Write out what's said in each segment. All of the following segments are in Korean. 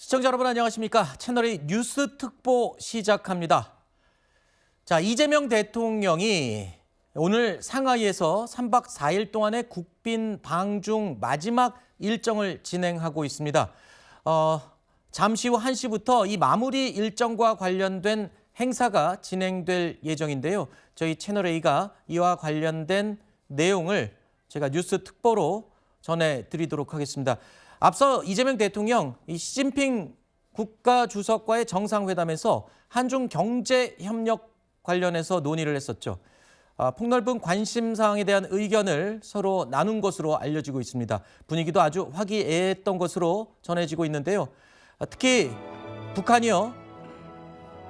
시청자 여러분 안녕하십니까? 채널A 뉴스 특보 시작합니다. 자, 이재명 대통령이 오늘 상하이에서 3박 4일 동안의 국빈 방중 마지막 일정을 진행하고 있습니다. 잠시 후 1시부터 이 마무리 일정과 관련된 행사가 진행될 예정인데요. 저희 채널A가 이와 관련된 내용을 제가 뉴스 특보로 전해드리도록 하겠습니다. 앞서 이재명 대통령 이 시진핑 국가주석과의 정상회담에서 한중 경제협력 관련해서 논의를 했었죠. 폭넓은 관심사항에 대한 의견을 서로 나눈 것으로 알려지고 있습니다. 분위기도 아주 화기애애했던 것으로 전해지고 있는데요. 특히 북한이요,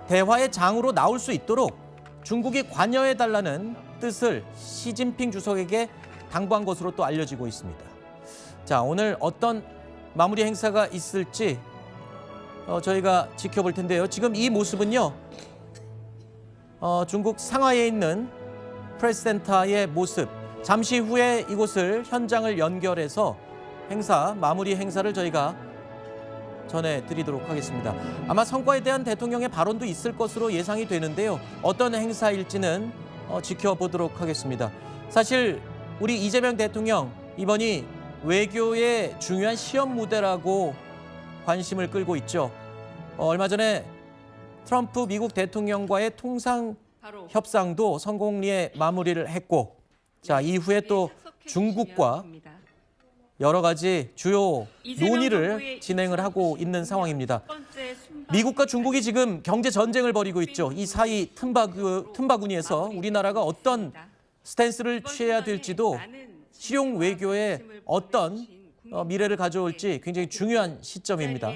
대화의 장으로 나올 수 있도록 중국이 관여해달라는 뜻을 시진핑 주석에게 당부한 것으로 또 알려지고 있습니다. 자, 오늘 어떤 마무리 행사가 있을지 저희가 지켜볼 텐데요. 지금 이 모습은요, 중국 상하이에 있는 프레스센터의 모습. 잠시 후에 이곳을 현장을 연결해서 마무리 행사를 저희가 전해드리도록 하겠습니다. 아마 성과에 대한 대통령의 발언도 있을 것으로 예상이 되는데요. 어떤 행사일지는 지켜보도록 하겠습니다. 사실 우리 이재명 대통령 이번이 외교의 중요한 시험 무대라고 관심을 끌고 있죠. 얼마 전에 트럼프 미국 대통령과의 통상 협상도 성공리에 마무리를 했고, 자, 이후에 또 중국과 여러 가지 주요 논의를 진행을 하고 있는 상황입니다. 미국과 중국이 지금 경제 전쟁을 벌이고 있죠. 이 사이 틈바구니에서 우리나라가 어떤 스탠스를 취해야 될지도 실용 외교에 어떤 미래를 가져올지 굉장히 중요한 시점입니다.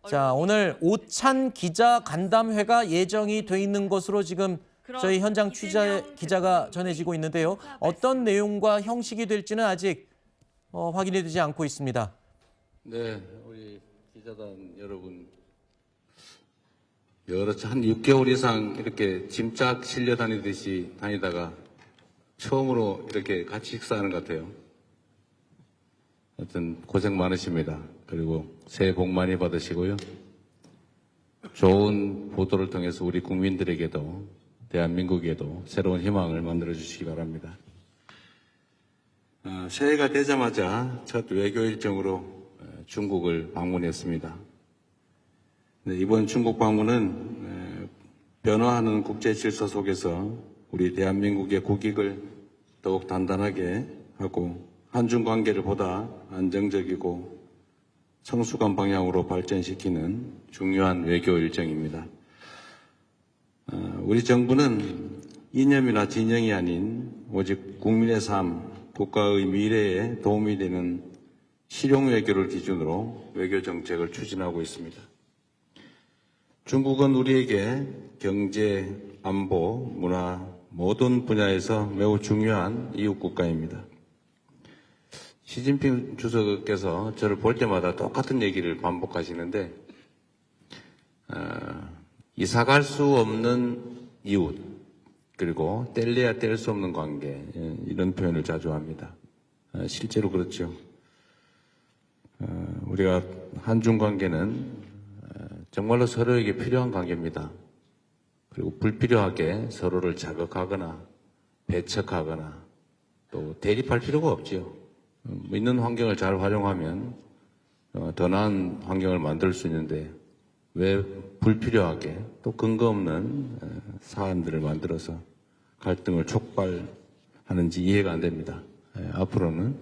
자, 오늘 오찬 기자 간담회가 예정이 돼 있는 것으로 지금 저희 현장 취재 기자가 전해지고 있는데요. 어떤 내용과 형식이 될지는 아직 확인이 되지 않고 있습니다. 네, 우리 기자단 여러분, 한 6개월 이상 이렇게 짐짝 실려 다니듯이 다니다가 처음으로 이렇게 같이 식사하는 것 같아요. 하여튼 고생 많으십니다. 그리고 새해 복 많이 받으시고요. 좋은 보도를 통해서 우리 국민들에게도 대한민국에도 새로운 희망을 만들어 주시기 바랍니다. 새해가 되자마자 첫 외교 일정으로 중국을 방문했습니다. 네, 이번 중국 방문은 변화하는 국제 질서 속에서 우리 대한민국의 국익을 더욱 단단하게 하고 한중 관계를 보다 안정적이고 성숙한 방향으로 발전시키는 중요한 외교 일정입니다. 우리 정부는 이념이나 진영이 아닌 오직 국민의 삶, 국가의 미래에 도움이 되는 실용 외교를 기준으로 외교 정책을 추진하고 있습니다. 중국은 우리에게 경제, 안보, 문화, 모든 분야에서 매우 중요한 이웃 국가입니다. 시진핑 주석께서 저를 볼 때마다 똑같은 얘기를 반복하시는데, 이사갈 수 없는 이웃, 그리고 뗄래야 뗄 수 없는 관계, 이런 표현을 자주 합니다. 실제로 그렇죠. 우리가 한중 관계는 정말로 서로에게 필요한 관계입니다. 그리고 불필요하게 서로를 자극하거나 배척하거나 또 대립할 필요가 없지요. 있는 환경을 잘 활용하면 더 나은 환경을 만들 수 있는데 왜 불필요하게 또 근거 없는 사안들을 만들어서 갈등을 촉발하는지 이해가 안 됩니다. 앞으로는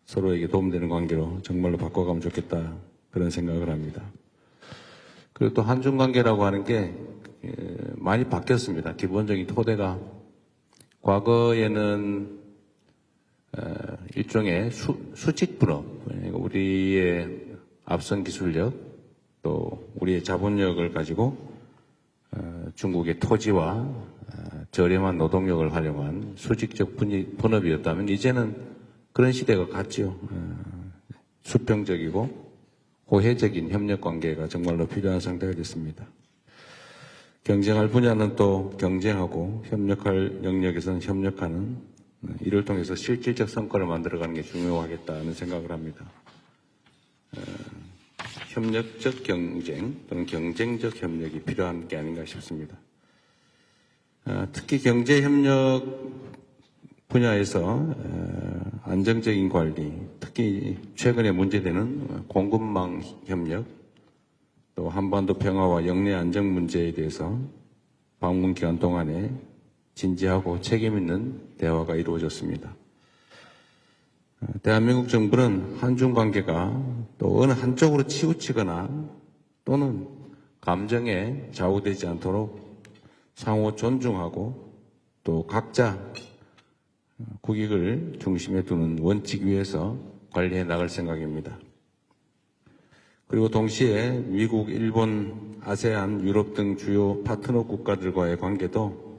서로에게 도움되는 관계로 정말로 바꿔가면 좋겠다, 그런 생각을 합니다. 그리고 또 한중 관계라고 하는 게 많이 바뀌었습니다. 기본적인 토대가 과거에는 일종의 수직 분업, 우리의 앞선 기술력 또 우리의 자본력을 가지고 중국의 토지와 저렴한 노동력을 활용한 수직적 분업이었다면 이제는 그런 시대가 갔죠. 수평적이고 호혜적인 협력 관계가 정말로 필요한 상태가 됐습니다. 경쟁할 분야는 또 경쟁하고 협력할 영역에서는 협력하는, 이를 통해서 실질적 성과를 만들어가는 게 중요하겠다는 생각을 합니다. 협력적 경쟁 또는 경쟁적 협력이 필요한 게 아닌가 싶습니다. 특히 경제협력 분야에서 안정적인 관리, 특히 최근에 문제되는 공급망 협력, 또 한반도 평화와 영내 안정 문제에 대해서 방문 기간 동안에 진지하고 책임 있는 대화가 이루어졌습니다. 대한민국 정부는 한중 관계가 또 어느 한쪽으로 치우치거나 또는 감정에 좌우되지 않도록 상호 존중하고 또 각자 국익을 중심에 두는 원칙 위에서 관리해 나갈 생각입니다. 그리고 동시에 미국, 일본, 아세안, 유럽 등 주요 파트너 국가들과의 관계도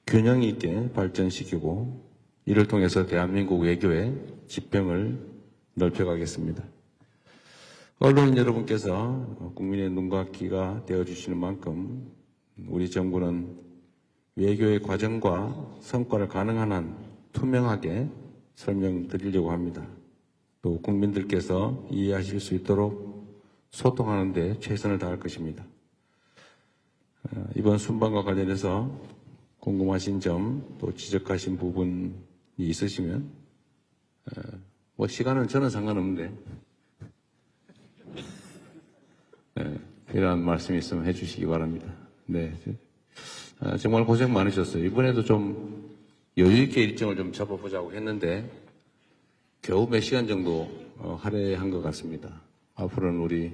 균형 있게 발전시키고 이를 통해서 대한민국 외교의 지평을 넓혀가겠습니다. 언론 여러분께서 국민의 눈과 귀가 되어주시는 만큼 우리 정부는 외교의 과정과 성과를 가능한 한 투명하게 설명드리려고 합니다. 또 국민들께서 이해하실 수 있도록 소통하는 데 최선을 다할 것입니다. 이번 순방과 관련해서 궁금하신 점 또 지적하신 부분이 있으시면 시간은 저는 상관없는데 이러한 말씀이 있으면 해주시기 바랍니다. 네, 정말 고생 많으셨어요. 이번에도 좀 여유 있게 일정을 좀 잡아보자고 했는데 겨우 몇 시간 정도 할애한 것 같습니다. 앞으로는 우리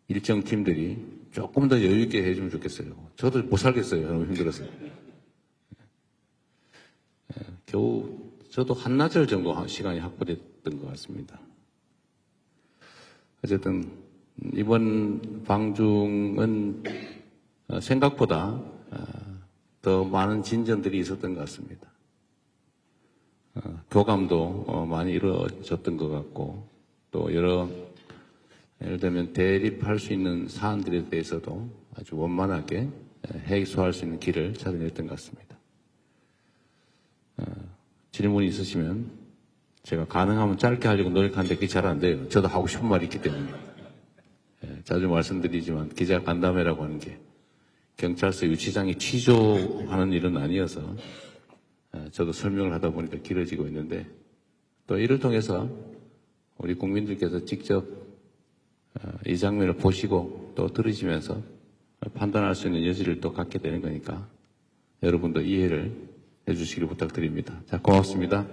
일정팀들이 조금 더 여유 있게 해주면 좋겠어요. 저도 못 살겠어요. 너무 힘들어서. 겨우 저도 한나절 정도 시간이 확보됐던 것 같습니다. 어쨌든 이번 방중은 생각보다 더 많은 진전들이 있었던 것 같습니다. 교감도 많이 이루어졌던 것 같고 또 여러 예를 들면 대립할 수 있는 사안들에 대해서도 아주 원만하게 해소할 수 있는 길을 찾아냈던 것 같습니다. 질문이 있으시면 제가 가능하면 짧게 하려고 노력하는데 그게 잘 안 돼요. 저도 하고 싶은 말이 있기 때문에. 자주 말씀드리지만 기자 간담회라고 하는 게 경찰서 유치장이 취조하는 일은 아니어서 저도 설명을 하다 보니까 길어지고 있는데 또 이를 통해서 우리 국민들께서 직접 이 장면을 보시고 또 들으시면서 판단할 수 있는 여지를 또 갖게 되는 거니까 여러분도 이해를 해주시기를 부탁드립니다. 자, 고맙습니다.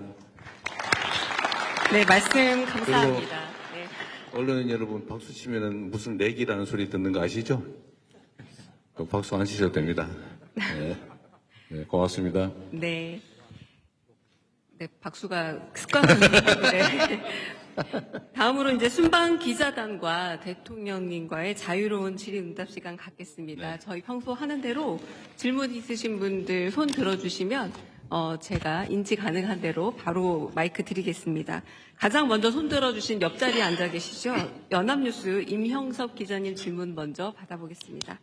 네, 말씀 감사합니다. 네. 언론인 여러분 박수 치면은 무슨 내기라는 소리 듣는 거 아시죠? 박수 안 치셔도 됩니다. 네, 네 고맙습니다. 네. 네, 박수가 습관적인데. 다음으로 이제 순방 기자단과 대통령님과의 자유로운 질의응답 시간 갖겠습니다. 네. 저희 평소 하는 대로 질문 있으신 분들 손 들어주시면 제가 인지 가능한 대로 바로 마이크 드리겠습니다. 가장 먼저 손 들어주신 옆자리에 앉아 계시죠? 연합뉴스 임형섭 기자님 질문 먼저 받아보겠습니다.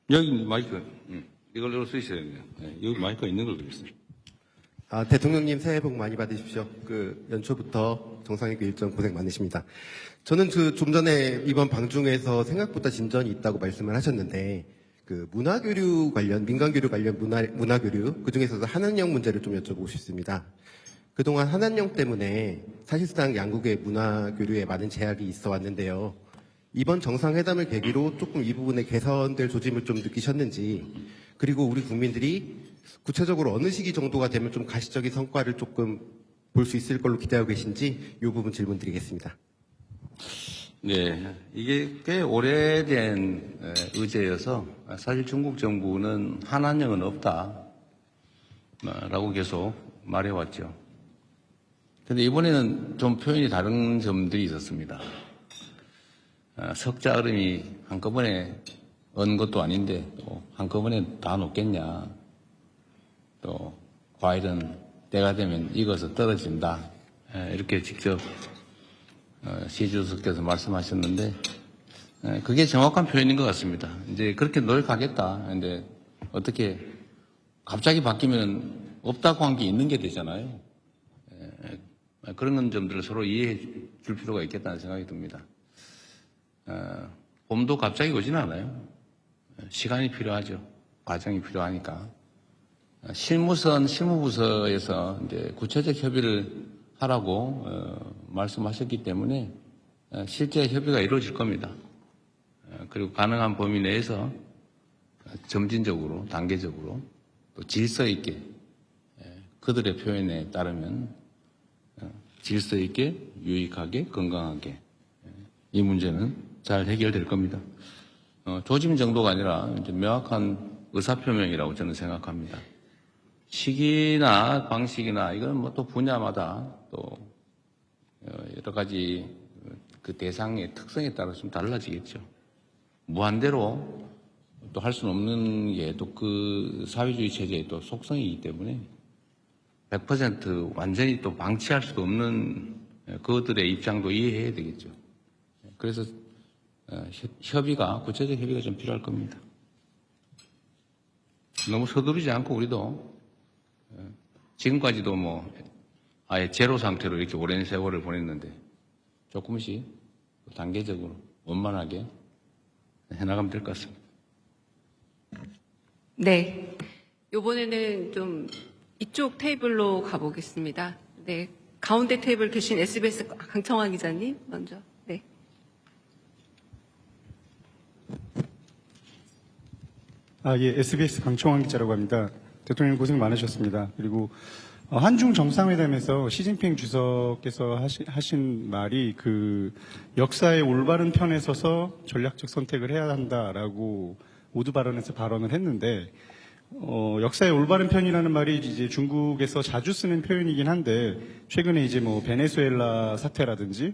여기 마이크 이걸로 쓰셔야 돼요. 네, 여기 마이크가 있는 걸 그랬어요. 대통령님 새해 복 많이 받으십시오. 연초부터 정상회의 일정 고생 많으십니다. 저는 좀 전에 이번 방중에서 생각보다 진전이 있다고 말씀을 하셨는데, 문화교류 관련, 민간교류 관련 문화교류, 그 중에서도 한한령 문제를 좀 여쭤보고 싶습니다. 그동안 한한령 때문에 사실상 양국의 문화교류에 많은 제약이 있어 왔는데요. 이번 정상회담을 계기로 조금 이 부분에 개선될 조짐을 좀 느끼셨는지, 그리고 우리 국민들이 구체적으로 어느 시기 정도가 되면 좀 가시적인 성과를 조금 볼 수 있을 걸로 기대하고 계신지 이 부분 질문 드리겠습니다. 네, 이게 꽤 오래된 의제여서 사실 중국 정부는 한한령은 없다라고 계속 말해왔죠. 그런데 이번에는 좀 표현이 다른 점들이 있었습니다. 석자 얼음이 한꺼번에 언 것도 아닌데 또 한꺼번에 다 녹겠냐. 또 과일은 때가 되면 익어서 떨어진다. 이렇게 직접 시 주석께서 말씀하셨는데 그게 정확한 표현인 것 같습니다. 이제 그렇게 노력하겠다. 근데 어떻게 갑자기 바뀌면 없다고 한 게 있는 게 되잖아요. 그런 점들을 서로 이해해 줄 필요가 있겠다는 생각이 듭니다. 봄도 갑자기 오진 않아요. 시간이 필요하죠. 과정이 필요하니까. 실무부서에서 이제 구체적 협의를 하라고 말씀하셨기 때문에 실제 협의가 이루어질 겁니다. 그리고 가능한 범위 내에서 점진적으로, 단계적으로 또 질서 있게 그들의 표현에 따르면 질서 있게, 유익하게, 건강하게 이 문제는 잘 해결될 겁니다. 조짐 정도가 아니라 이제 명확한 의사표명이라고 저는 생각합니다. 시기나 방식이나 이건 뭐 또 분야마다 또 여러 가지 그 대상의 특성에 따라 좀 달라지겠죠. 무한대로 또 할 수는 없는 게 또 그 사회주의 체제의 또 속성이기 때문에 100% 완전히 또 방치할 수도 없는 그들의 입장도 이해해야 되겠죠. 그래서 구체적 협의가 좀 필요할 겁니다. 너무 서두르지 않고 우리도 지금까지도 뭐 아예 제로 상태로 이렇게 오랜 세월을 보냈는데 조금씩 단계적으로 원만하게 해나가면 될 것 같습니다. 네. 이번에는 좀 이쪽 테이블로 가보겠습니다. 네. 가운데 테이블 계신 SBS 강청화 기자님 먼저. 네. 예, SBS 강청환 기자라고 합니다. 대통령 고생 많으셨습니다. 그리고 한중 정상회담에서 시진핑 주석께서 하신 말이 그 역사의 올바른 편에 서서 전략적 선택을 해야 한다라고 모두 발언에서 발언을 했는데 역사의 올바른 편이라는 말이 이제 중국에서 자주 쓰는 표현이긴 한데 최근에 이제 뭐 베네수엘라 사태라든지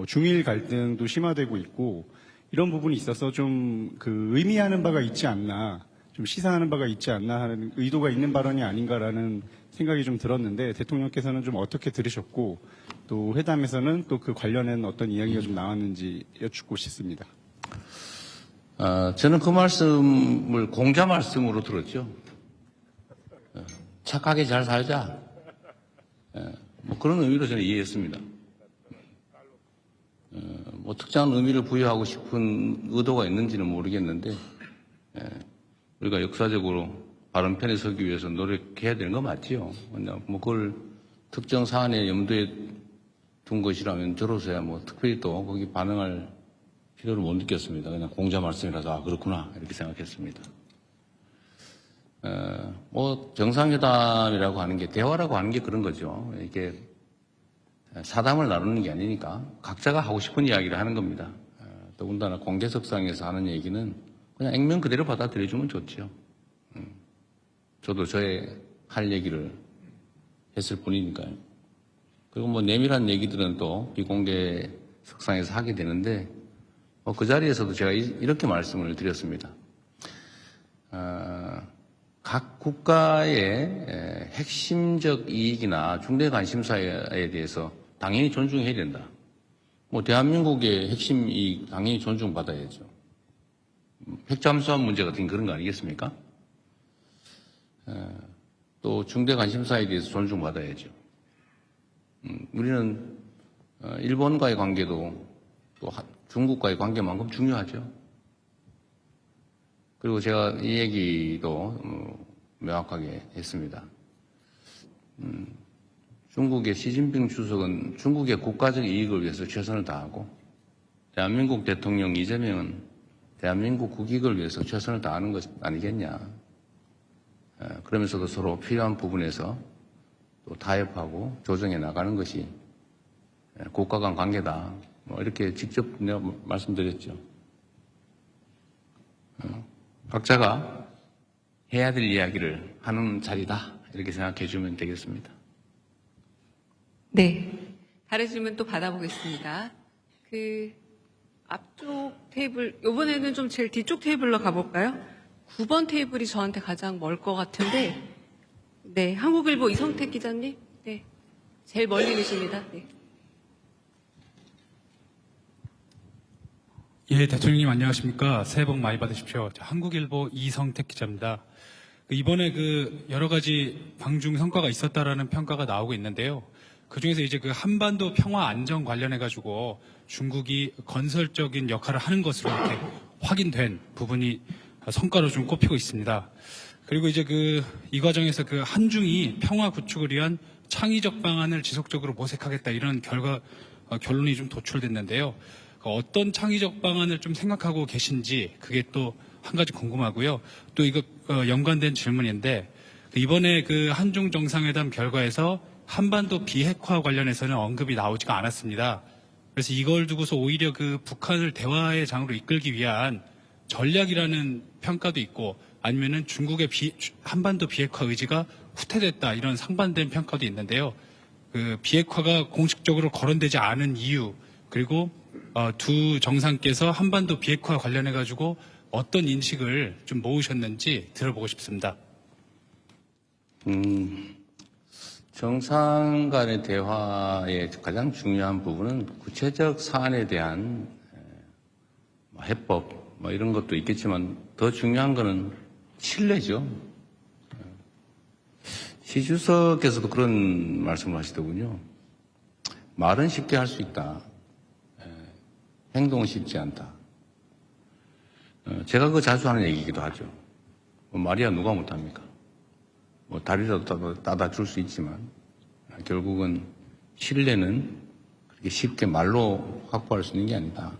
중일 갈등도 심화되고 있고 이런 부분이 있어서 좀 그 의미하는 바가 있지 않나, 좀 시사하는 바가 있지 않나 하는 의도가 있는 발언이 아닌가라는 생각이 좀 들었는데 대통령께서는 좀 어떻게 들으셨고 또 회담에서는 또 그 관련된 어떤 이야기가 좀 나왔는지 여쭙고 싶습니다. 저는 그 말씀을 공자 말씀으로 들었죠. 착하게 잘 살자. 뭐 그런 의미로 저는 이해했습니다. 뭐 특정한 의미를 부여하고 싶은 의도가 있는지는 모르겠는데 우리가 역사적으로 바른 편에 서기 위해서 노력해야 되는 거 맞지요. 뭐 그걸 특정 사안에 염두에 둔 것이라면 저로서야 뭐 특별히 또 거기 반응할 필요를 못 느꼈습니다. 그냥 공자 말씀이라서 그렇구나 이렇게 생각했습니다. 뭐 정상회담이라고 하는 게 대화라고 하는 게 그런 거죠. 이게 사담을 나누는 게 아니니까 각자가 하고 싶은 이야기를 하는 겁니다. 더군다나 공개석상에서 하는 얘기는 그냥 액면 그대로 받아들여주면 좋죠. 저도 저의 할 얘기를 했을 뿐이니까요. 그리고 뭐 내밀한 얘기들은 또 비공개 석상에서 하게 되는데 그 자리에서도 제가 이렇게 말씀을 드렸습니다. 각 국가의 핵심적 이익이나 중대 관심사에 대해서 당연히 존중해야 된다. 뭐 대한민국의 핵심 이익 당연히 존중받아야죠. 핵잠수함 문제 같은 그런 거 아니겠습니까? 또 중대 관심사에 대해서 존중받아야죠. 우리는 일본과의 관계도 또 중국과의 관계만큼 중요하죠. 그리고 제가 이 얘기도 명확하게 했습니다. 중국의 시진핑 주석은 중국의 국가적 이익을 위해서 최선을 다하고 대한민국 대통령 이재명은 대한민국 국익을 위해서 최선을 다하는 것 아니겠냐. 그러면서도 서로 필요한 부분에서 또 타협하고 조정해 나가는 것이 국가 간 관계다. 뭐 이렇게 직접 내가 말씀드렸죠. 각자가 해야 될 이야기를 하는 자리다. 이렇게 생각해 주면 되겠습니다. 네. 다른 질문 또 받아보겠습니다. 그 앞쪽 테이블, 이번에는 좀 제일 뒤쪽 테이블로 가볼까요? 9번 테이블이 저한테 가장 멀 것 같은데, 네. 한국일보 이성택 기자님? 네. 제일 멀리 계십니다. 네. 예, 대통령님 안녕하십니까. 새해 복 많이 받으십시오. 한국일보 이성택 기자입니다. 이번에 여러 가지 방중 성과가 있었다라는 평가가 나오고 있는데요. 그중에서 이제 그 한반도 평화 안정 관련해 가지고 중국이 건설적인 역할을 하는 것으로 이렇게 확인된 부분이 성과로 좀 꼽히고 있습니다. 그리고 이제 이 과정에서 한중이 평화 구축을 위한 창의적 방안을 지속적으로 모색하겠다 이런 결론이 좀 도출됐는데요. 어떤 창의적 방안을 좀 생각하고 계신지 그게 또 한 가지 궁금하고요. 또 이거 연관된 질문인데 이번에 한중 정상회담 결과에서 한반도 비핵화 관련해서는 언급이 나오지가 않았습니다. 그래서 이걸 두고서 오히려 북한을 대화의 장으로 이끌기 위한 전략이라는 평가도 있고 아니면은 중국의 한반도 비핵화 의지가 후퇴됐다 이런 상반된 평가도 있는데요. 비핵화가 공식적으로 거론되지 않은 이유 그리고 두 정상께서 한반도 비핵화 관련해 가지고 어떤 인식을 좀 모으셨는지 들어보고 싶습니다. 정상 간의 대화의 가장 중요한 부분은 구체적 사안에 대한 해법 이런 것도 있겠지만 더 중요한 것은 신뢰죠. 시 주석께서도 그런 말씀을 하시더군요. 말은 쉽게 할 수 있다. 행동은 쉽지 않다. 제가 자주 하는 얘기이기도 하죠. 말이야 누가 못합니까? 다리라도 따다 줄 수 있지만 결국은 신뢰는 그렇게 쉽게 말로 확보할 수 있는 게 아니다.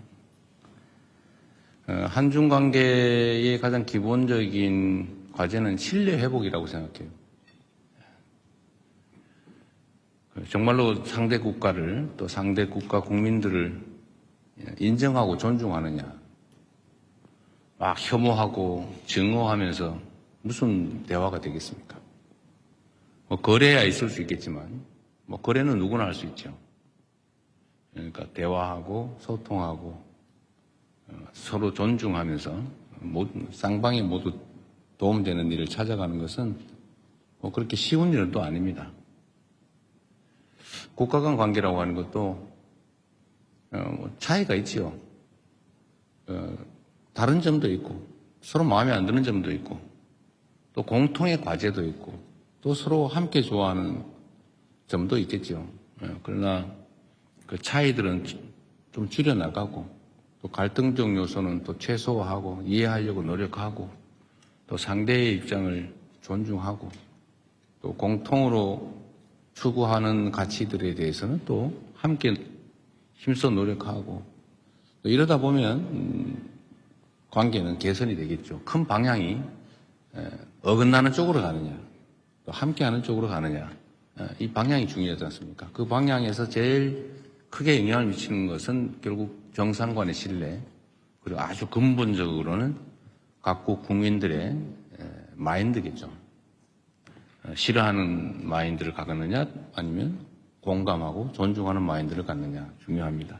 한중 관계의 가장 기본적인 과제는 신뢰 회복이라고 생각해요. 정말로 상대 국가를 또 상대 국가 국민들을 인정하고 존중하느냐. 막 혐오하고 증오하면서 무슨 대화가 되겠습니까? 거래야 있을 수 있겠지만 거래는 누구나 할 수 있죠. 그러니까 대화하고 소통하고 서로 존중하면서 쌍방이 모두 도움되는 일을 찾아가는 것은 그렇게 쉬운 일은 또 아닙니다. 국가 간 관계라고 하는 것도 차이가 있지요. 다른 점도 있고 서로 마음에 안 드는 점도 있고 또 공통의 과제도 있고 또 서로 함께 좋아하는 점도 있겠죠. 그러나 그 차이들은 좀 줄여나가고 또 갈등적 요소는 또 최소화하고 이해하려고 노력하고 또 상대의 입장을 존중하고 또 공통으로 추구하는 가치들에 대해서는 또 함께 힘써 노력하고 또 이러다 보면 관계는 개선이 되겠죠. 큰 방향이 어긋나는 쪽으로 가느냐 또 함께하는 쪽으로 가느냐 이 방향이 중요하지 않습니까? 그 방향에서 제일 크게 영향을 미치는 것은 결국 정상 간의 신뢰 그리고 아주 근본적으로는 각국 국민들의 마인드겠죠. 싫어하는 마인드를 갖느냐 아니면 공감하고 존중하는 마인드를 갖느냐 중요합니다.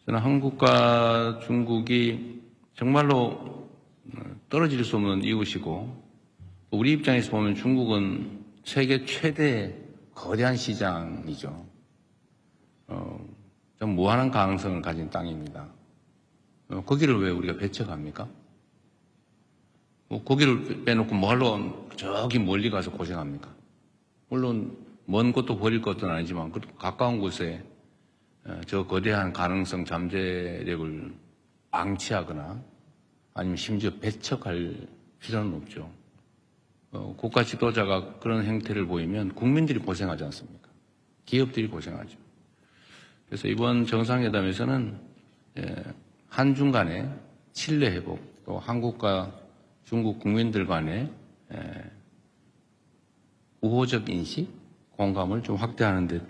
저는 한국과 중국이 정말로 떨어질 수 없는 이웃이고 우리 입장에서 보면 중국은 세계 최대 거대한 시장이죠. 좀 무한한 가능성을 가진 땅입니다. 거기를 왜 우리가 배척합니까? 거기를 빼놓고 뭐하러 저기 멀리 가서 고생합니까? 물론 먼 곳도 버릴 것도 아니지만 가까운 곳에 저 거대한 가능성 잠재력을 방치하거나 아니면 심지어 배척할 필요는 없죠. 국가 지도자가 그런 행태를 보이면 국민들이 고생하지 않습니까? 기업들이 고생하죠. 그래서 이번 정상회담에서는 한중 간의 신뢰 회복, 또 한국과 중국 국민들 간의 우호적 인식, 공감을 좀 확대하는 데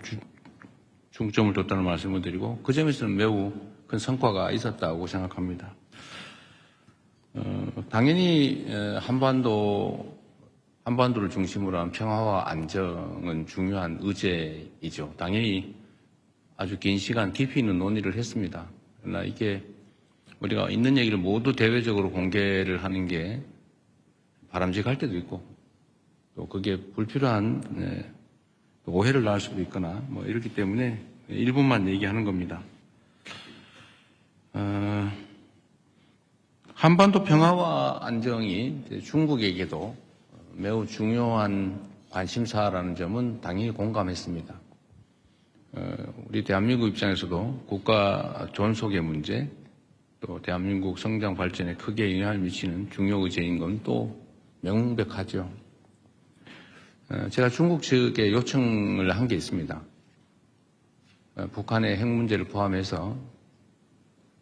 중점을 뒀다는 말씀을 드리고 그 점에서는 매우 큰 성과가 있었다고 생각합니다. 당연히 한반도를 중심으로 한 평화와 안정은 중요한 의제이죠. 당연히 아주 긴 시간 깊이 있는 논의를 했습니다. 그러나 이게 우리가 있는 얘기를 모두 대외적으로 공개를 하는 게 바람직할 때도 있고 또 그게 불필요한 오해를 낳을 수도 있거나 이렇기 때문에 일부만 얘기하는 겁니다. 한반도 평화와 안정이 중국에게도 매우 중요한 관심사라는 점은 당연히 공감했습니다. 우리 대한민국 입장에서도 국가 존속의 문제, 또 대한민국 성장 발전에 크게 영향을 미치는 중요 의제인 건 또 명백하죠. 제가 중국 측에 요청을 한 게 있습니다. 북한의 핵 문제를 포함해서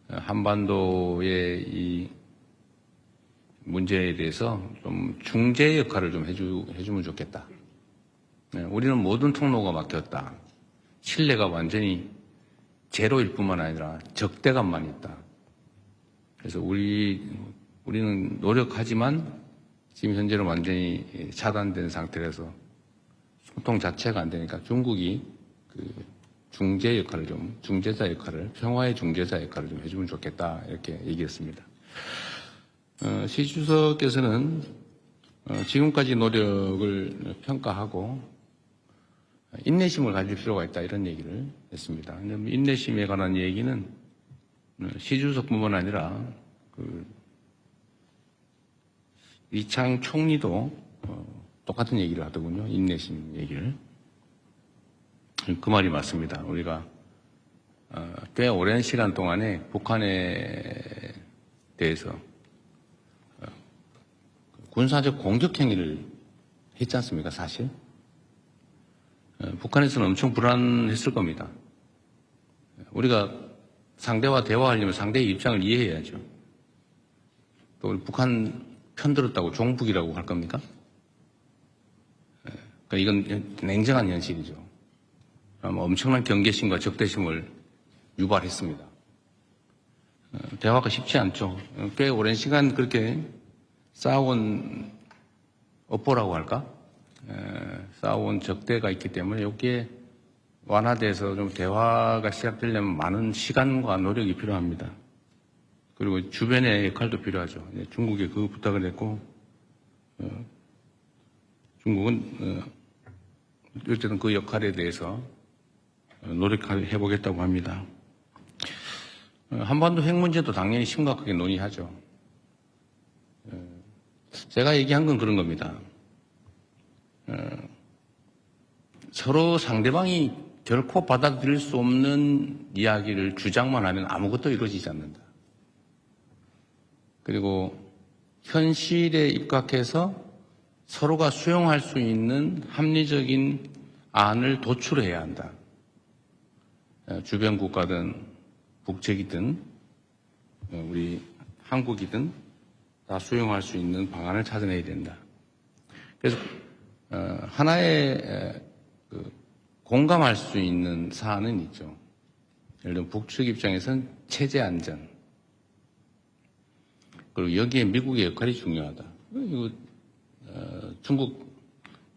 한반도의 이 문제에 대해서 좀 중재 역할을 좀 해주면 좋겠다. 우리는 모든 통로가 막혔다. 신뢰가 완전히 제로일 뿐만 아니라 적대감만 있다. 그래서 우리는 노력하지만 지금 현재는 완전히 차단된 상태라서 소통 자체가 안 되니까 중국이 그 중재자 역할을, 평화의 중재자 역할을 좀 해주면 좋겠다. 이렇게 얘기했습니다. 시 주석께서는 지금까지 노력을 평가하고 인내심을 가질 필요가 있다. 이런 얘기를 했습니다. 인내심에 관한 얘기는 시 주석뿐만 아니라 이창 총리도 똑같은 얘기를 하더군요. 인내심 얘기를. 그 말이 맞습니다. 우리가 꽤 오랜 시간 동안에 북한에 대해서 군사적 공격 행위를 했지 않습니까, 사실? 북한에서는 엄청 불안했을 겁니다. 우리가 상대와 대화하려면 상대의 입장을 이해해야죠. 또 우리 북한 편들었다고 종북이라고 할 겁니까? 그러니까 이건 냉정한 현실이죠. 엄청난 경계심과 적대심을 유발했습니다. 대화가 쉽지 않죠. 꽤 오랜 시간 그렇게 싸워온 업보라고 할까? 싸워온 적대가 있기 때문에 여기에 완화돼서 좀 대화가 시작되려면 많은 시간과 노력이 필요합니다. 그리고 주변의 역할도 필요하죠. 중국에 그 부탁을 했고, 중국은 어쨌든 그 역할에 대해서 노력해 보겠다고 합니다. 한반도 핵 문제도 당연히 심각하게 논의하죠. 제가 얘기한 건 그런 겁니다. 서로 상대방이 결코 받아들일 수 없는 이야기를 주장만 하면 아무것도 이루어지지 않는다. 그리고 현실에 입각해서 서로가 수용할 수 있는 합리적인 안을 도출해야 한다. 주변 국가든 북측이든 우리 한국이든 다 수용할 수 있는 방안을 찾아내야 된다. 그래서 하나의 공감할 수 있는 사안은 있죠. 예를 들면 북측 입장에서는 체제 안전, 그리고 여기에 미국의 역할이 중요하다. 이거 중국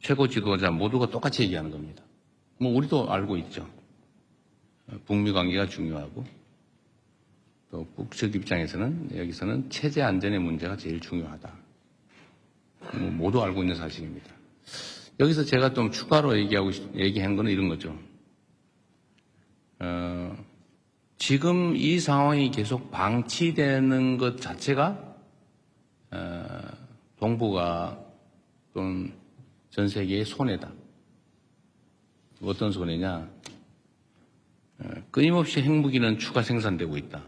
최고 지도자 모두가 똑같이 얘기하는 겁니다. 뭐 우리도 알고 있죠. 북미 관계가 중요하고 또 북측 입장에서는 여기서는 체제 안전의 문제가 제일 중요하다. 뭐 모두 알고 있는 사실입니다. 여기서 제가 좀 추가로 얘기한 거는 이런 거죠. 지금 이 상황이 계속 방치되는 것 자체가 동북아 또는 전 세계의 손해다. 어떤 손해냐? 끊임없이 핵무기는 추가 생산되고 있다.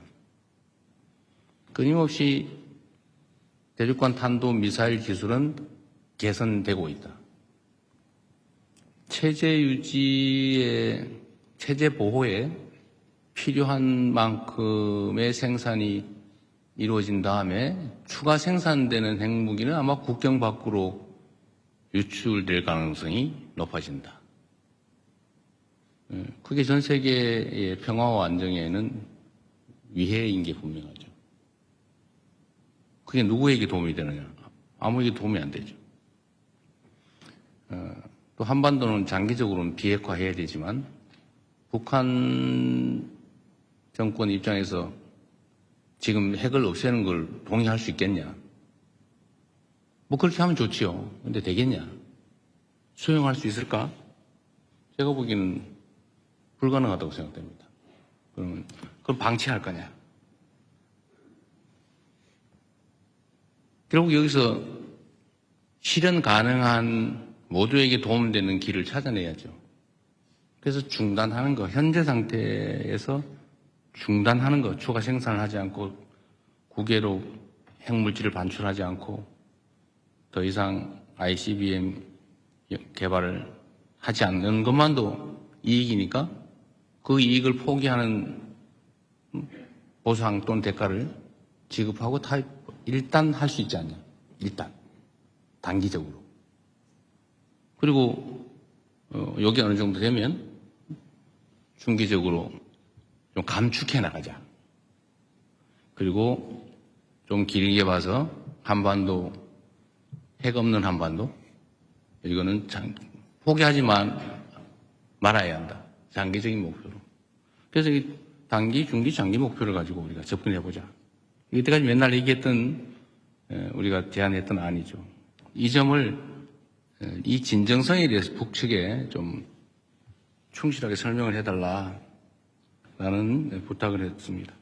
끊임없이 대륙간 탄도 미사일 기술은 개선되고 있다. 체제 유지에, 체제 보호에 필요한 만큼의 생산이 이루어진 다음에 추가 생산되는 핵무기는 아마 국경 밖으로 유출될 가능성이 높아진다. 그게 전 세계의 평화와 안정에는 위해인 게 분명하죠. 그게 누구에게 도움이 되느냐? 아무에게 도움이 안 되죠. 또 한반도는 장기적으로는 비핵화해야 되지만 북한 정권 입장에서 지금 핵을 없애는 걸 동의할 수 있겠냐? 뭐 그렇게 하면 좋지요. 근데 되겠냐? 수용할 수 있을까? 제가 보기에는 불가능하다고 생각됩니다. 그럼 방치할 거냐? 결국 여기서 실현 가능한 모두에게 도움되는 길을 찾아내야죠. 그래서 중단하는 거, 현재 상태에서 중단하는 거, 추가 생산을 하지 않고 국외로 핵물질을 반출하지 않고 더 이상 ICBM 개발을 하지 않는 것만도 이익이니까 그 이익을 포기하는 보상 또는 대가를 지급하고 일단 할 수 있지 않냐. 일단. 단기적으로. 그리고 여기 어느 정도 되면 중기적으로 좀 감축해 나가자. 그리고 좀 길게 봐서 한반도, 핵 없는 한반도, 이거는 포기하지만 말아야 한다. 장기적인 목표로. 그래서 이 단기, 중기, 장기 목표를 가지고 우리가 접근해보자. 이때까지 맨날 얘기했던, 우리가 제안했던 안이죠. 이 점을, 이 진정성에 대해서 북측에 좀 충실하게 설명을 해달라라는 부탁을 했습니다.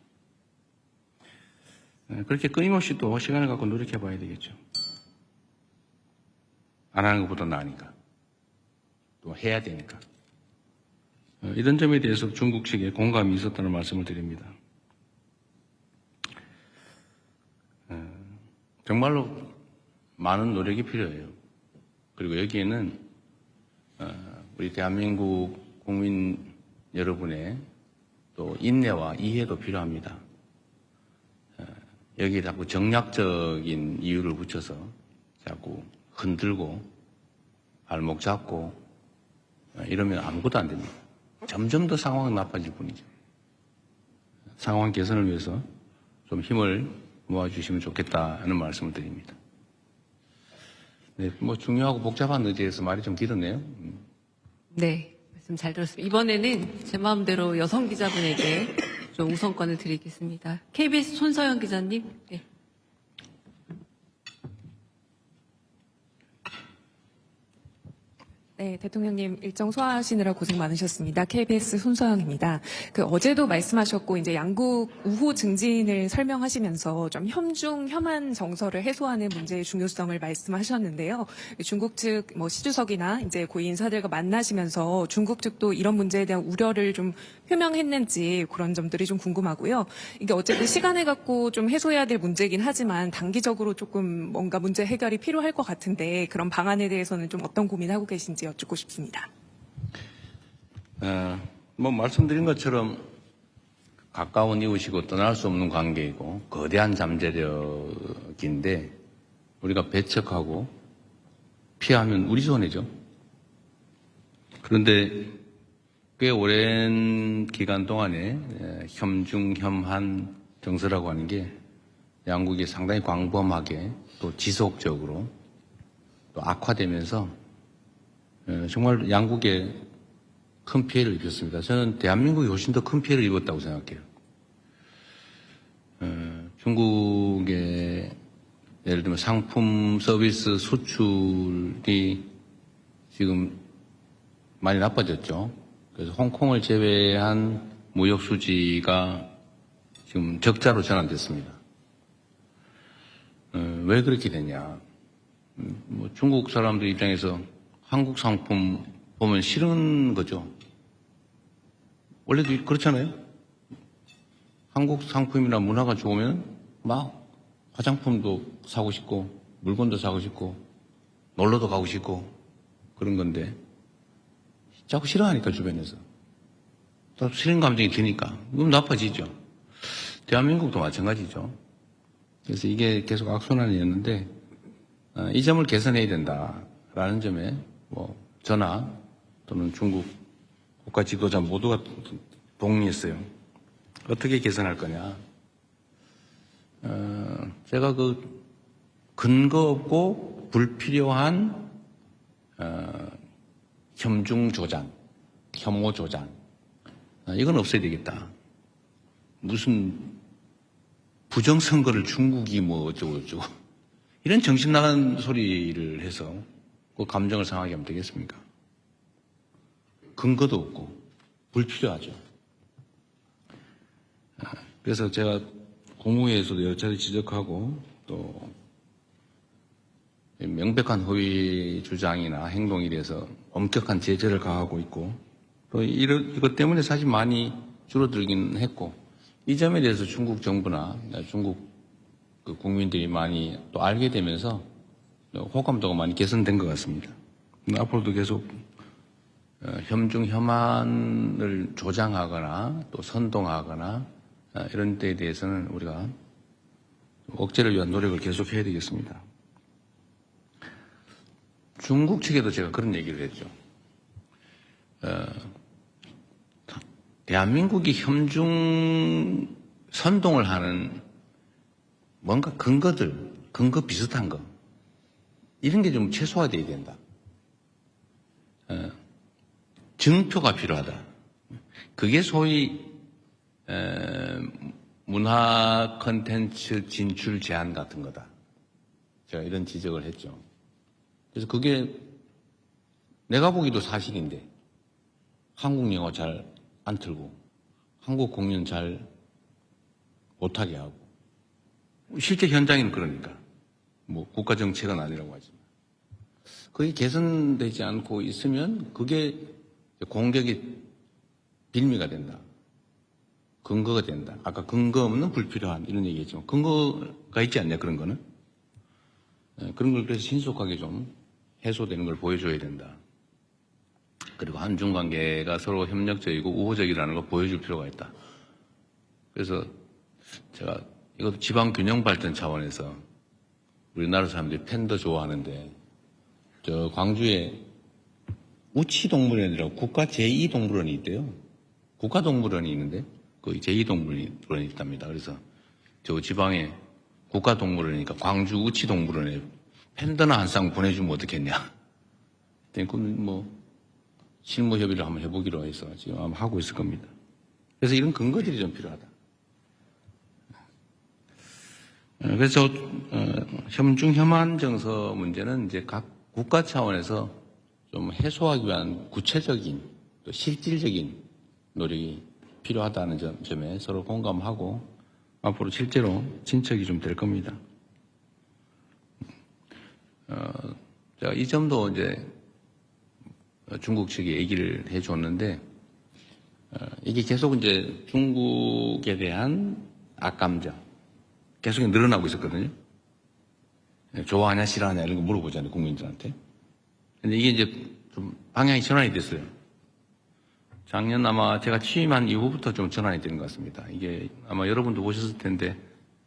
그렇게 끊임없이 또 시간을 갖고 노력해봐야 되겠죠. 안 하는 것보다 나으니까. 또 해야 되니까. 이런 점에 대해서 중국 측에 공감이 있었다는 말씀을 드립니다. 정말로 많은 노력이 필요해요. 그리고 여기에는 우리 대한민국 국민 여러분의 또 인내와 이해도 필요합니다. 여기에 자꾸 정략적인 이유를 붙여서 자꾸 흔들고 발목 잡고 이러면 아무것도 안 됩니다. 점점 더 상황은 나빠질 뿐이죠. 상황 개선을 위해서 좀 힘을 모아주시면 좋겠다는 말씀을 드립니다. 네, 뭐 중요하고 복잡한 의제에서 말이 좀 길었네요. 네, 말씀 잘 들었습니다. 이번에는 제 마음대로 여성 기자분에게 좀 우선권을 드리겠습니다. KBS 손서영 기자님. 네. 네, 대통령님 일정 소화하시느라 고생 많으셨습니다. KBS 손서영입니다. 어제도 말씀하셨고 이제 양국 우호 증진을 설명하시면서 좀 혐중 혐한 정서를 해소하는 문제의 중요성을 말씀하셨는데요. 중국 측 시 주석이나 이제 고위 인사들과 만나시면서 중국 측도 이런 문제에 대한 우려를 좀 표명했는지 그런 점들이 좀 궁금하고요. 이게 어쨌든 시간을 갖고 좀 해소해야 될 문제이긴 하지만 단기적으로 조금 뭔가 문제 해결이 필요할 것 같은데 그런 방안에 대해서는 좀 어떤 고민하고 계신지 여쭙고 싶습니다. 뭐 말씀드린 것처럼 가까운 이웃이고 떠날 수 없는 관계이고 거대한 잠재력인데 우리가 배척하고 피하면 우리 손해죠. 그런데 꽤 오랜 기간 동안에 혐중, 혐한 정서라고 하는 게 양국이 상당히 광범하게 또 지속적으로 또 악화되면서 정말 양국에 큰 피해를 입혔습니다. 저는 대한민국이 훨씬 더 큰 피해를 입었다고 생각해요. 중국의 예를 들면 상품 서비스 수출이 지금 많이 나빠졌죠. 그래서 홍콩을 제외한 무역 수지가 지금 적자로 전환됐습니다. 왜 그렇게 됐냐? 뭐 중국 사람들 입장에서 한국 상품 보면 싫은 거죠. 원래도 그렇잖아요. 한국 상품이나 문화가 좋으면 막 화장품도 사고 싶고 물건도 사고 싶고 놀러도 가고 싶고 그런 건데 자꾸 싫어하니까 주변에서 또 싫은 감정이 드니까 그럼 나빠지죠. 대한민국도 마찬가지죠. 그래서 이게 계속 악순환이었는데 이 점을 개선해야 된다라는 점에 뭐 저나 또는 중국 국가 지도자 모두가 동의했어요. 어떻게 개선할 거냐. 제가 근거 없고 불필요한 혐중 조장, 혐오 조장 이건 없어야 되겠다. 무슨 부정선거를 중국이 뭐 어쩌고 이런 정신 나간 소리를 해서 그 감정을 상하게 하면 되겠습니까? 근거도 없고 불필요하죠. 그래서 제가 국무회에서도 여러 차례 지적하고 또 명백한 허위 주장이나 행동에 대해서 엄격한 제재를 가하고 있고 또 이것 때문에 사실 많이 줄어들긴 했고, 이 점에 대해서 중국 정부나 중국 그 국민들이 많이 또 알게 되면서 호감도가 많이 개선된 것 같습니다. 앞으로도 계속 혐중 혐한을 조장하거나 또 선동하거나 이런 데에 대해서는 우리가 억제를 위한 노력을 계속해야 되겠습니다. 중국 측에도 제가 그런 얘기를 했죠. 대한민국이 혐중 선동을 하는 뭔가 근거 비슷한 거, 이런 게 좀 최소화돼야 된다. 증표가 필요하다. 그게 소위 문화 콘텐츠 진출 제한 같은 거다. 제가 이런 지적을 했죠. 그래서 그게 내가 보기도 사실인데, 한국 영화 잘 안 틀고 한국 공연 잘 못하게 하고, 실제 현장에는 그러니까 뭐 국가 정책은 아니라고 하지만 그게 개선되지 않고 있으면 그게 공격의 빌미가 된다. 근거가 된다. 아까 근거 없는 불필요한 이런 얘기했지만 근거가 있지 않냐, 그런 거는. 그런 걸 그래서 신속하게 좀 해소되는 걸 보여줘야 된다. 그리고 한중 관계가 서로 협력적이고 우호적이라는 걸 보여줄 필요가 있다. 그래서 제가 이것도 지방 균형 발전 차원에서 우리나라 사람들이 팬더 좋아하는데, 저 광주에 우치동물원이라고 국가 제2동물원이 있대요. 국가동물원이 있는데 거기 제2동물원이 있답니다. 그래서 저 지방에 국가동물원이니까 광주 우치동물원에 팬더나 한 쌍 보내주면 어떻겠냐. 그럼 뭐 실무 협의를 한번 해보기로 해서 지금 아마 하고 있을 겁니다. 그래서 이런 근거들이 좀 필요하다. 그래서 혐중 혐한 정서 문제는 이제 각 국가 차원에서 좀 해소하기 위한 구체적인 또 실질적인 노력이 필요하다는 점에 서로 공감하고 앞으로 실제로 진척이 좀 될 겁니다. 제가 이 점도 이제 중국 측이 얘기를 해줬는데, 이게 계속 이제 중국에 대한 악감정 계속 늘어나고 있었거든요. 좋아하냐 싫어하냐 이런 거 물어보잖아요, 국민들한테. 근데 이게 이제 좀 방향이 전환이 됐어요. 작년 아마 제가 취임한 이후부터 좀 전환이 되는 것 같습니다. 이게 아마 여러분도 보셨을 텐데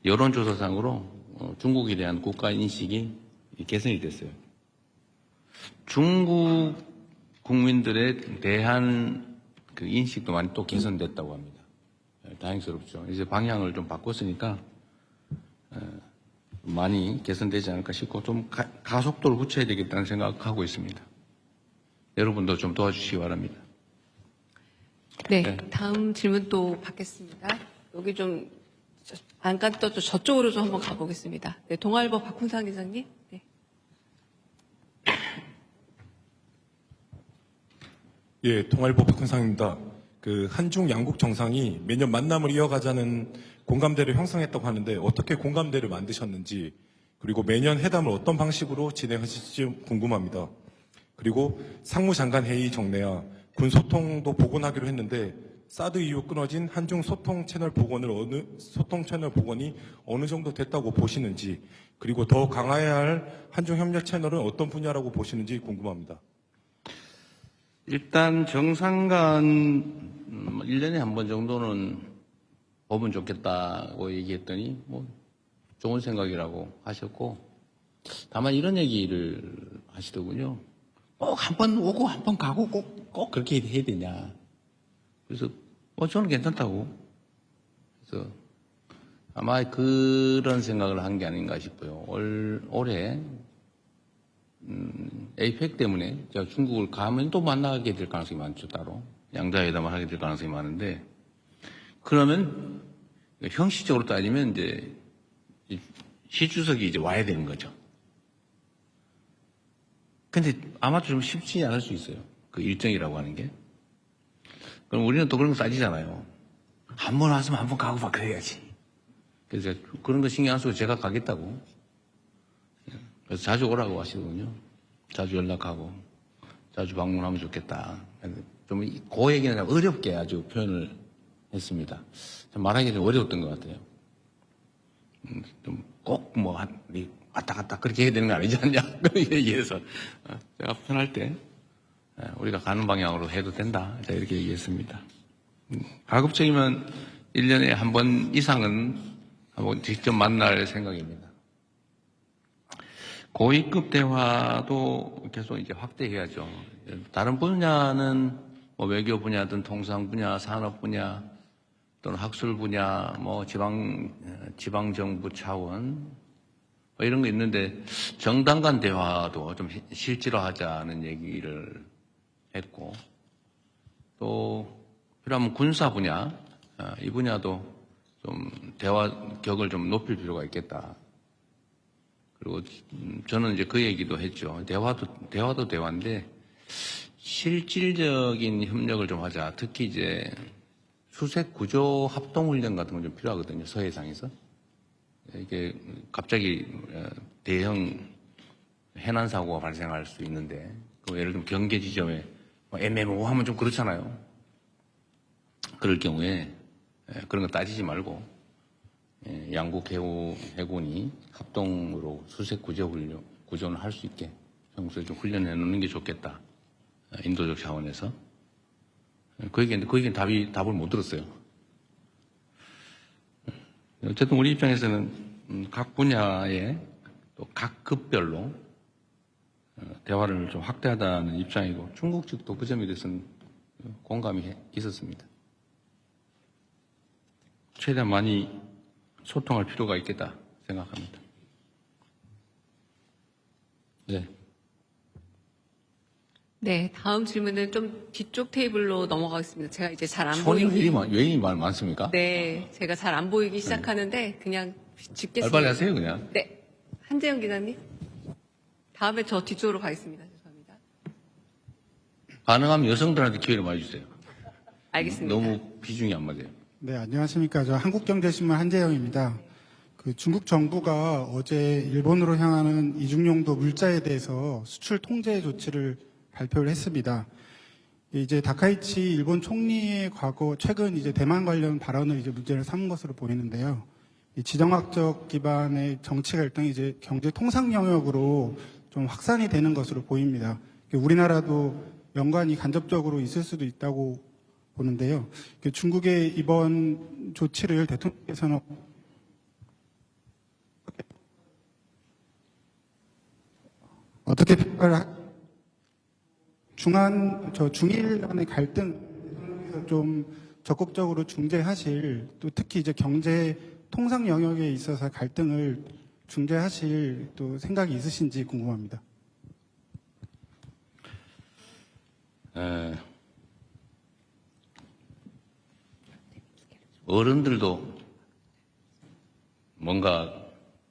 여론조사상으로 중국에 대한 국가 인식이 개선이 됐어요. 중국 국민들에 대한 그 인식도 많이 또 개선됐다고 합니다. 다행스럽죠. 이제 방향을 좀 바꿨으니까 많이 개선되지 않을까 싶고 좀 가속도를 붙여야 되겠다는 생각하고 있습니다. 여러분도 좀 도와주시기 바랍니다. 네, 다음 질문 또 받겠습니다. 여기 좀 안간 또 저쪽으로 좀 한번 가보겠습니다. 네, 동아일보 박훈상 기자님. 네. 예, 동아일보 박훈상입니다. 그 한중 양국 정상이 매년 만남을 이어가자는 공감대를 형성했다고 하는데 어떻게 공감대를 만드셨는지, 그리고 매년 회담을 어떤 방식으로 진행하실지 궁금합니다. 그리고 상무장관 회의 정례와 군소통도 복원하기로 했는데 사드 이후 끊어진 한중 소통 채널 복원이 어느 정도 됐다고 보시는지, 그리고 더 강화해야 할 한중 협력 채널은 어떤 분야라고 보시는지 궁금합니다. 일단 정상간 1년에 한 번 정도는 보면 좋겠다고 얘기했더니 뭐 좋은 생각이라고 하셨고, 다만 이런 얘기를 하시더군요. 꼭 한 번 오고 한 번 가고 꼭 그렇게 해야 되냐. 그래서 저는 괜찮다고. 그래서 아마 그런 생각을 한 게 아닌가 싶어요. 올해 에이펙 때문에 제가 중국을 가면 또 만나게 될 가능성이 많죠. 따로 양자회담을 하게 될 가능성이 많은데, 그러면 형식적으로 따지면 이제 시 주석이 이제 와야 되는 거죠. 근데 아마도 좀 쉽지 않을 수 있어요. 그 일정이라고 하는 게. 그럼 우리는 또 그런 거 따지잖아요. 한 번 왔으면 한 번 가고 막 그래야지. 그래서 그런 거 신경 안 쓰고 제가 가겠다고. 그래서 자주 오라고 하시더군요. 자주 연락하고 자주 방문하면 좋겠다. 좀 그 얘기는 어렵게 아주 표현을 했습니다. 좀 말하기 좀 어려웠던 것 같아요. 좀 꼭 뭐 왔다 갔다 그렇게 해야 되는 거 아니지 않냐 그런 얘기해서 제가 편할 때 우리가 가는 방향으로 해도 된다 이렇게 얘기했습니다. 가급적이면 1년에 한 번 이상은 한번 직접 만날 생각입니다. 고위급 대화도 계속 이제 확대해야죠. 다른 분야는 뭐 외교 분야든 통상 분야, 산업 분야 또는 학술 분야, 뭐 지방 정부 차원 뭐 이런 거 있는데 정당 간 대화도 좀 실제로 하자는 얘기를 했고 또 필요하면 군사 분야 이 분야도 좀 대화 격을 좀 높일 필요가 있겠다. 그리고 저는 이제 그 얘기도 했죠. 대화도 대화인데 실질적인 협력을 좀 하자. 특히 이제 수색 구조 합동 훈련 같은 건 좀 필요하거든요. 서해상에서. 이게 갑자기 대형 해난 사고가 발생할 수 있는데 예를 들면 경계 지점에 애매모호하면 좀 그렇잖아요. 그럴 경우에 그런 거 따지지 말고 양국 해군이 합동으로 수색 구조는 할 수 있게 평소에 좀 훈련해 놓는 게 좋겠다. 인도적 차원에서. 그 얘기는 답을 못 들었어요. 어쨌든 우리 입장에서는 각 분야에 또 각 급별로 대화를 좀 확대하다는 입장이고 중국 측도 그 점에 대해서는 공감이 있었습니다. 최대한 많이 소통할 필요가 있겠다 생각합니다. 네. 네, 다음 질문은 좀 뒤쪽 테이블로 넘어가겠습니다. 제가 이제 잘 안 손이 보이기. 왜 이리 많습니까? 네, 제가 잘 안 보이기 시작하는데 그냥 짚겠습니다. 빨리빨리 하세요 그냥. 네, 한재영 기자님. 다음에 저 뒤쪽으로 가겠습니다. 죄송합니다. 가능하면 여성들한테 기회를 많이 주세요. 알겠습니다. 너무 비중이 안 맞아요. 네, 안녕하십니까. 저 한국경제신문 한재영입니다. 그 중국 정부가 어제 일본으로 향하는 이중용도 물자에 대해서 수출 통제 조치를 발표를 했습니다. 이제 다카이치 일본 총리의 최근 이제 대만 관련 발언을 이제 문제를 삼은 것으로 보이는데요. 이 지정학적 기반의 정치 갈등이 이제 경제 통상 영역으로 좀 확산이 되는 것으로 보입니다. 우리나라도 연관이 간접적으로 있을 수도 있다고 보는데요. 중국의 이번 조치를 대통령께서는 어떻게 평가를 중일 간의 갈등 좀 적극적으로 중재하실 또 특히 이제 경제 통상 영역에 있어서 갈등을 중재하실 또 생각이 있으신지 궁금합니다. 어른들도 뭔가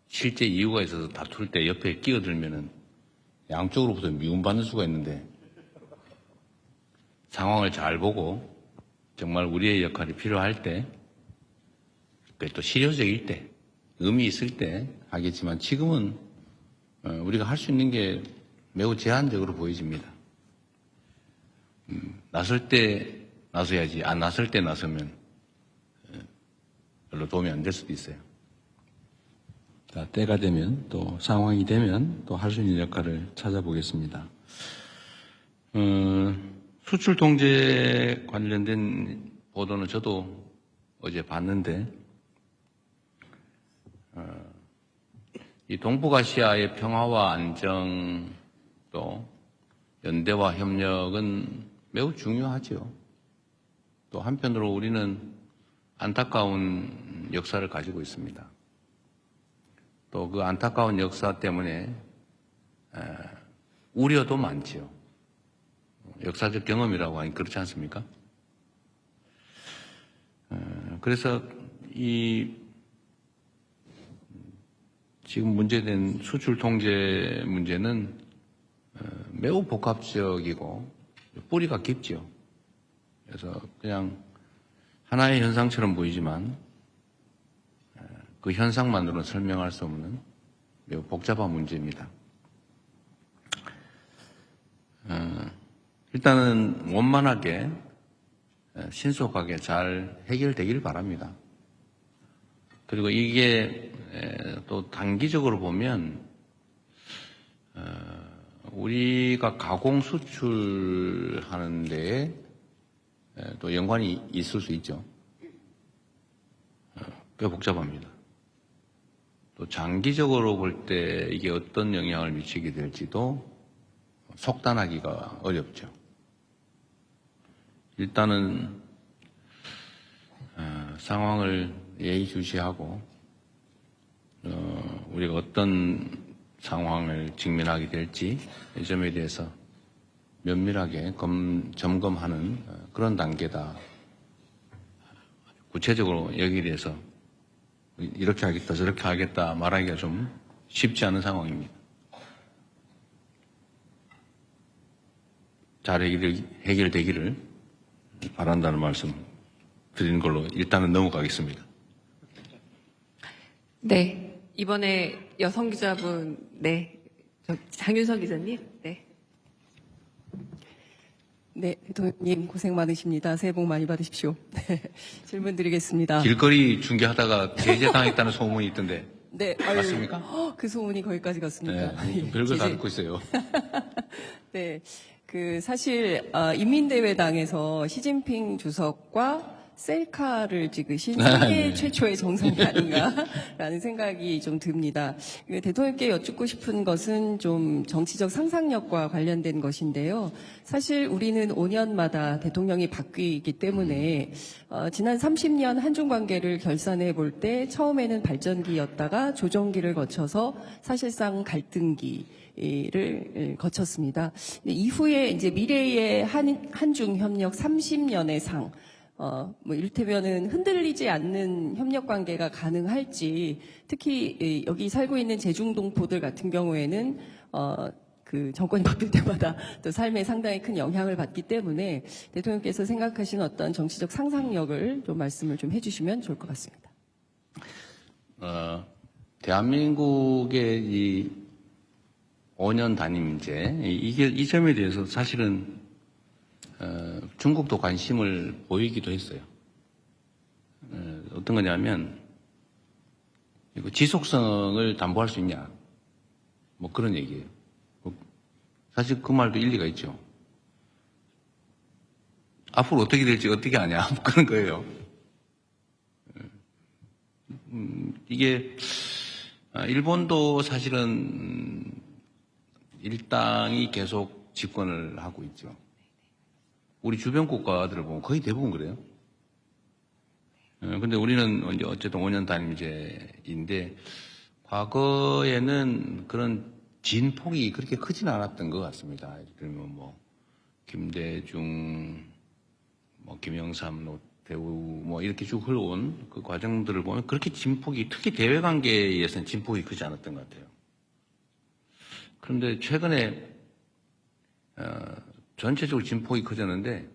실제 이유가 있어서 다툴 때 옆에 끼어들면은 양쪽으로부터 미움받는 수가 있는데 상황을 잘 보고 정말 우리의 역할이 필요할 때, 또 실효적일 때, 의미 있을 때 하겠지만 지금은 우리가 할 수 있는 게 매우 제한적으로 보여집니다. 나설 때 나서야지 안 나설 때 나서면 별로 도움이 안 될 수도 있어요. 자, 때가 되면 또 상황이 되면 또 할 수 있는 역할을 찾아보겠습니다. 수출 통제 관련된 보도는 저도 어제 봤는데 이 동북아시아의 평화와 안정 또 연대와 협력은 매우 중요하죠. 또 한편으로 우리는 안타까운 역사를 가지고 있습니다. 또 그 안타까운 역사 때문에 우려도 많지요. 역사적 경험이라고 하니 그렇지 않습니까? 그래서 이 지금 문제된 수출 통제 문제는 매우 복합적이고 뿌리가 깊죠. 그래서 그냥 하나의 현상처럼 보이지만 그 현상만으로는 설명할 수 없는 매우 복잡한 문제입니다. 일단은 원만하게 신속하게 잘 해결되길 바랍니다. 그리고 이게 또 단기적으로 보면 우리가 가공 수출하는 데에 또 연관이 있을 수 있죠. 꽤 복잡합니다. 또 장기적으로 볼 때 이게 어떤 영향을 미치게 될지도 속단하기가 어렵죠. 일단은 상황을 예의주시하고 우리가 어떤 상황을 직면하게 될지 이 점에 대해서 면밀하게 점검하는 그런 단계다. 구체적으로 여기에 대해서 이렇게 하겠다 저렇게 하겠다 말하기가 좀 쉽지 않은 상황입니다. 잘 해결되기를 바란다는 말씀 드리는 걸로 일단은 넘어가겠습니다. 네. 이번에 여성 기자분, 네. 장윤선 기자님, 네. 네, 대통령님 고생 많으십니다. 새해 복 많이 받으십시오. 네, 질문 드리겠습니다. 길거리 중계하다가 제재당했다는 소문이 있던데 네, 맞습니까? 그 소문이 거기까지 갔습니까? 네, 별걸 다 듣고 있어요. 네, 사실 인민대회당에서 시진핑 주석과 셀카를 찍으신 세계 최초의 정상이 아닌가라는 생각이 좀 듭니다. 대통령께 여쭙고 싶은 것은 좀 정치적 상상력과 관련된 것인데요. 사실 우리는 5년마다 대통령이 바뀌기 때문에 지난 30년 한중 관계를 결산해 볼 때 처음에는 발전기였다가 조정기를 거쳐서 사실상 갈등기를 거쳤습니다. 이후에 이제 미래의 한중 협력 30년의 상, 이를테면은 흔들리지 않는 협력 관계가 가능할지, 특히 여기 살고 있는 제중동포들 같은 경우에는 그 정권이 바뀔 때마다 또 삶에 상당히 큰 영향을 받기 때문에 대통령께서 생각하시는 어떤 정치적 상상력을 좀 말씀을 좀 해주시면 좋을 것 같습니다. 대한민국의 이 5년 단임제 이 점에 대해서 사실은 중국도 관심을 보이기도 했어요. 어떤 거냐면 이거 지속성을 담보할 수 있냐 뭐 그런 얘기예요. 사실 그 말도 일리가 있죠. 앞으로 어떻게 될지 어떻게 아냐 뭐 그런 거예요. 이게 일본도 사실은 일당이 계속 집권을 하고 있죠. 우리 주변 국가들을 보면 거의 대부분 그래요. 근데 우리는 이제 어쨌든 5년 단임제인데 과거에는 그런 진폭이 그렇게 크지는 않았던 것 같습니다. 그러면 뭐 김대중, 뭐 김영삼, 노태우 뭐 이렇게 쭉 흘러온 그 과정들을 보면 그렇게 진폭이 특히 대외 관계에서는 진폭이 크지 않았던 것 같아요. 그런데 최근에 전체적으로 진폭이 커졌는데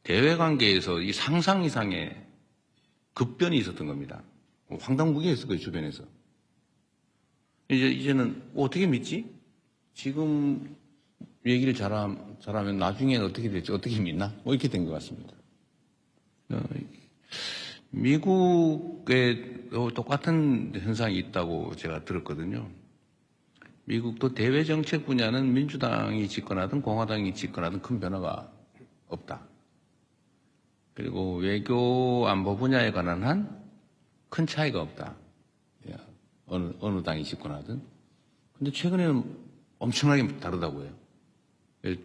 대외 관계에서 이 상상 이상의 급변이 있었던 겁니다. 황당무계했을 거예요, 주변에서. 이제는 어떻게 믿지? 지금 얘기를 잘하면 나중에는 어떻게 될지 어떻게 믿나? 뭐 이렇게 된 것 같습니다. 미국에 똑같은 현상이 있다고 제가 들었거든요. 미국도 대외 정책 분야는 민주당이 집권하든 공화당이 집권하든 큰 변화가 없다. 그리고 외교 안보 분야에 관한 한 큰 차이가 없다. 어느 당이 집권하든. 근데 최근에는 엄청나게 다르다고 해요.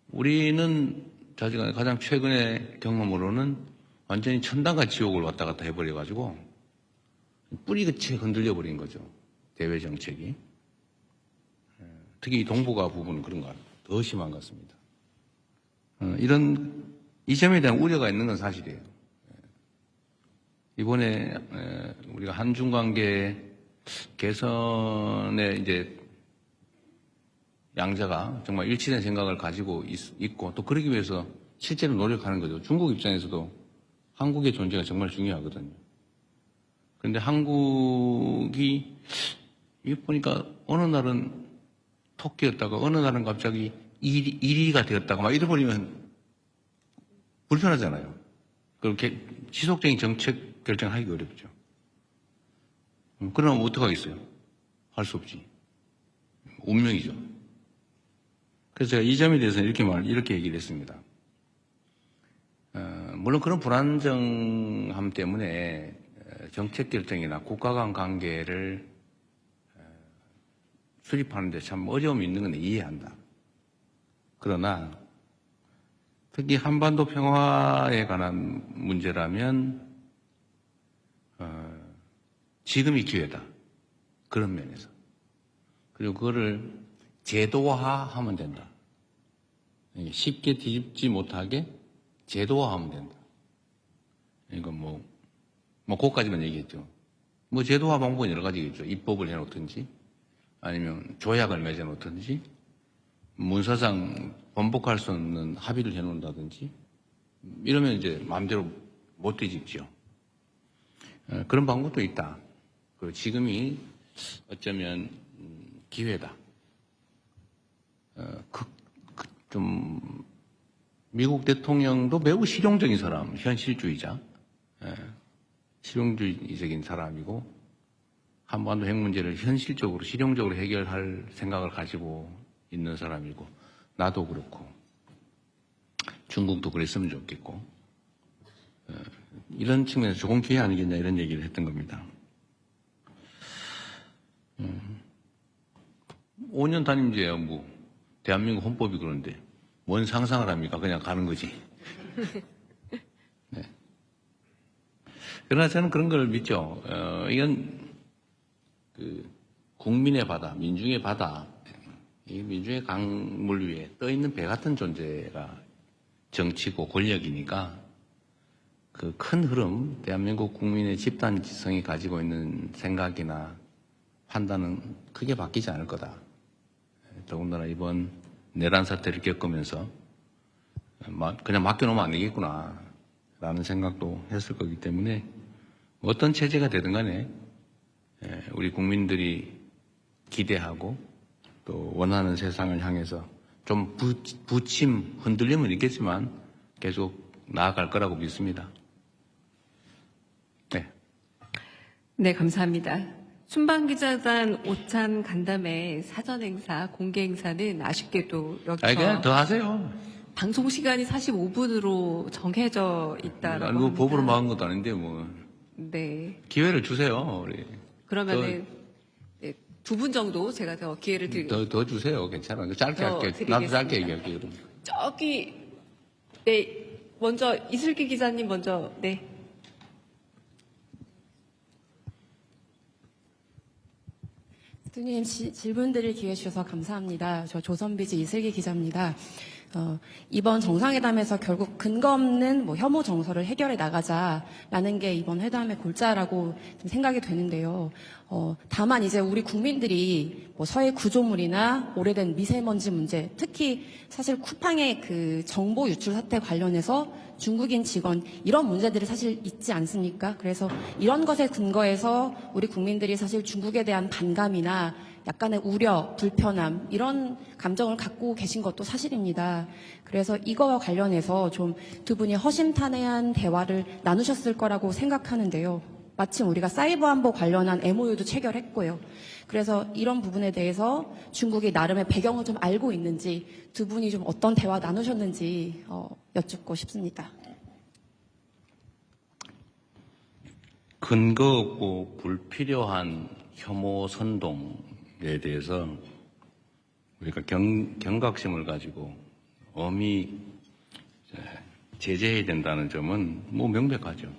우리는 가장 최근의 경험으로는 완전히 천당과 지옥을 왔다 갔다 해버려가지고 뿌리끝이 흔들려 버린 거죠. 대외 정책이. 특히 이 동북아 부분은 그런 것 같아요. 더 심한 것 같습니다. 이 점에 대한 우려가 있는 건 사실이에요. 이번에 우리가 한중 관계 개선에 이제 양자가 정말 일치된 생각을 가지고 있고 또 그러기 위해서 실제로 노력하는 거죠. 중국 입장에서도 한국의 존재가 정말 중요하거든요. 그런데 한국이 이게 보니까 어느 날은 토끼였다가 어느 날은 갑자기 1위가 되었다고 막 이래버리면 불편하잖아요. 그렇게 지속적인 정책 결정하기 어렵죠. 그러면 어떡하겠어요? 할 수 없지. 운명이죠. 그래서 제가 이 점에 대해서는 이렇게 얘기를 했습니다. 물론 그런 불안정함 때문에 정책 결정이나 국가 간 관계를 수립하는데 참 어려움이 있는 건 이해한다. 그러나 특히 한반도 평화에 관한 문제라면 지금이 기회다. 그런 면에서. 그리고 그거를 제도화하면 된다. 쉽게 뒤집지 못하게 제도화하면 된다. 이건 그것까지만 얘기했죠. 제도화 방법은 여러 가지겠죠. 입법을 해놓든지, 아니면 조약을 맺어놓든지, 문서상 번복할 수 없는 합의를 해놓는다든지, 이러면 이제 마음대로 못 뒤집죠. 그런 방법도 있다. 그리고 지금이 어쩌면 기회다. 좀 미국 대통령도 매우 실용적인 사람, 현실주의자, 실용주의적인 사람이고 한반도 핵 문제를 현실적으로 실용적으로 해결할 생각을 가지고 있는 사람이고 나도 그렇고 중국도 그랬으면 좋겠고 이런 측면에서 좋은 기회 아니겠냐 이런 얘기를 했던 겁니다. 5년 단임제야 대한민국 헌법이 그런데 뭔 상상을 합니까? 그냥 가는 거지. 네. 그러나 저는 그런 걸 믿죠. 이건 국민의 바다, 민중의 바다, 이 민중의 강물 위에 떠 있는 배 같은 존재가 정치고 권력이니까 그 큰 흐름, 대한민국 국민의 집단 지성이 가지고 있는 생각이나 판단은 크게 바뀌지 않을 거다. 더군다나 이번 내란 사태를 겪으면서 그냥 맡겨놓으면 안 되겠구나 라는 생각도 했을 거기 때문에 어떤 체제가 되든 간에 우리 국민들이 기대하고 또 원하는 세상을 향해서 좀 부침, 흔들림은 있겠지만 계속 나아갈 거라고 믿습니다. 네. 네, 감사합니다. 순방기자단 오찬 간담회 사전 행사, 공개 행사는 아쉽게도 여기서 그냥 더 하세요. 방송 시간이 45분으로 정해져 있다라고 합니다. 법으로 막은 것도 아닌데 네. 기회를 주세요. 우리. 그러면은 네, 2분 정도 제가 더 기회를 드리겠습니다. 더 주세요. 괜찮아요. 짧게 할게요. 나도 짧게 얘기할게요. 그럼. 저기 네, 먼저 이슬기 기자님 먼저 네. 대통령님 질문 드릴 기회 주셔서 감사합니다. 저 조선비즈 이슬기 기자입니다. 이번 정상회담에서 결국 근거 없는 혐오 정서를 해결해 나가자라는 게 이번 회담의 골자라고 좀 생각이 되는데요. 다만 이제 우리 국민들이 서해 구조물이나 오래된 미세먼지 문제, 특히 사실 쿠팡의 그 정보 유출 사태 관련해서 중국인 직원 이런 문제들이 사실 있지 않습니까? 그래서 이런 것에 근거해서 우리 국민들이 사실 중국에 대한 반감이나 약간의 우려, 불편함 이런 감정을 갖고 계신 것도 사실입니다. 그래서 이거와 관련해서 좀 두 분이 허심탄회한 대화를 나누셨을 거라고 생각하는데요. 마침 우리가 사이버 안보 관련한 MOU도 체결했고요. 그래서 이런 부분에 대해서 중국이 나름의 배경을 좀 알고 있는지 두 분이 좀 어떤 대화 나누셨는지 여쭙고 싶습니다. 근거 없고 불필요한 혐오 선동에 대해서 우리가 경각심을 가지고 엄히 제재해야 된다는 점은 명백하죠.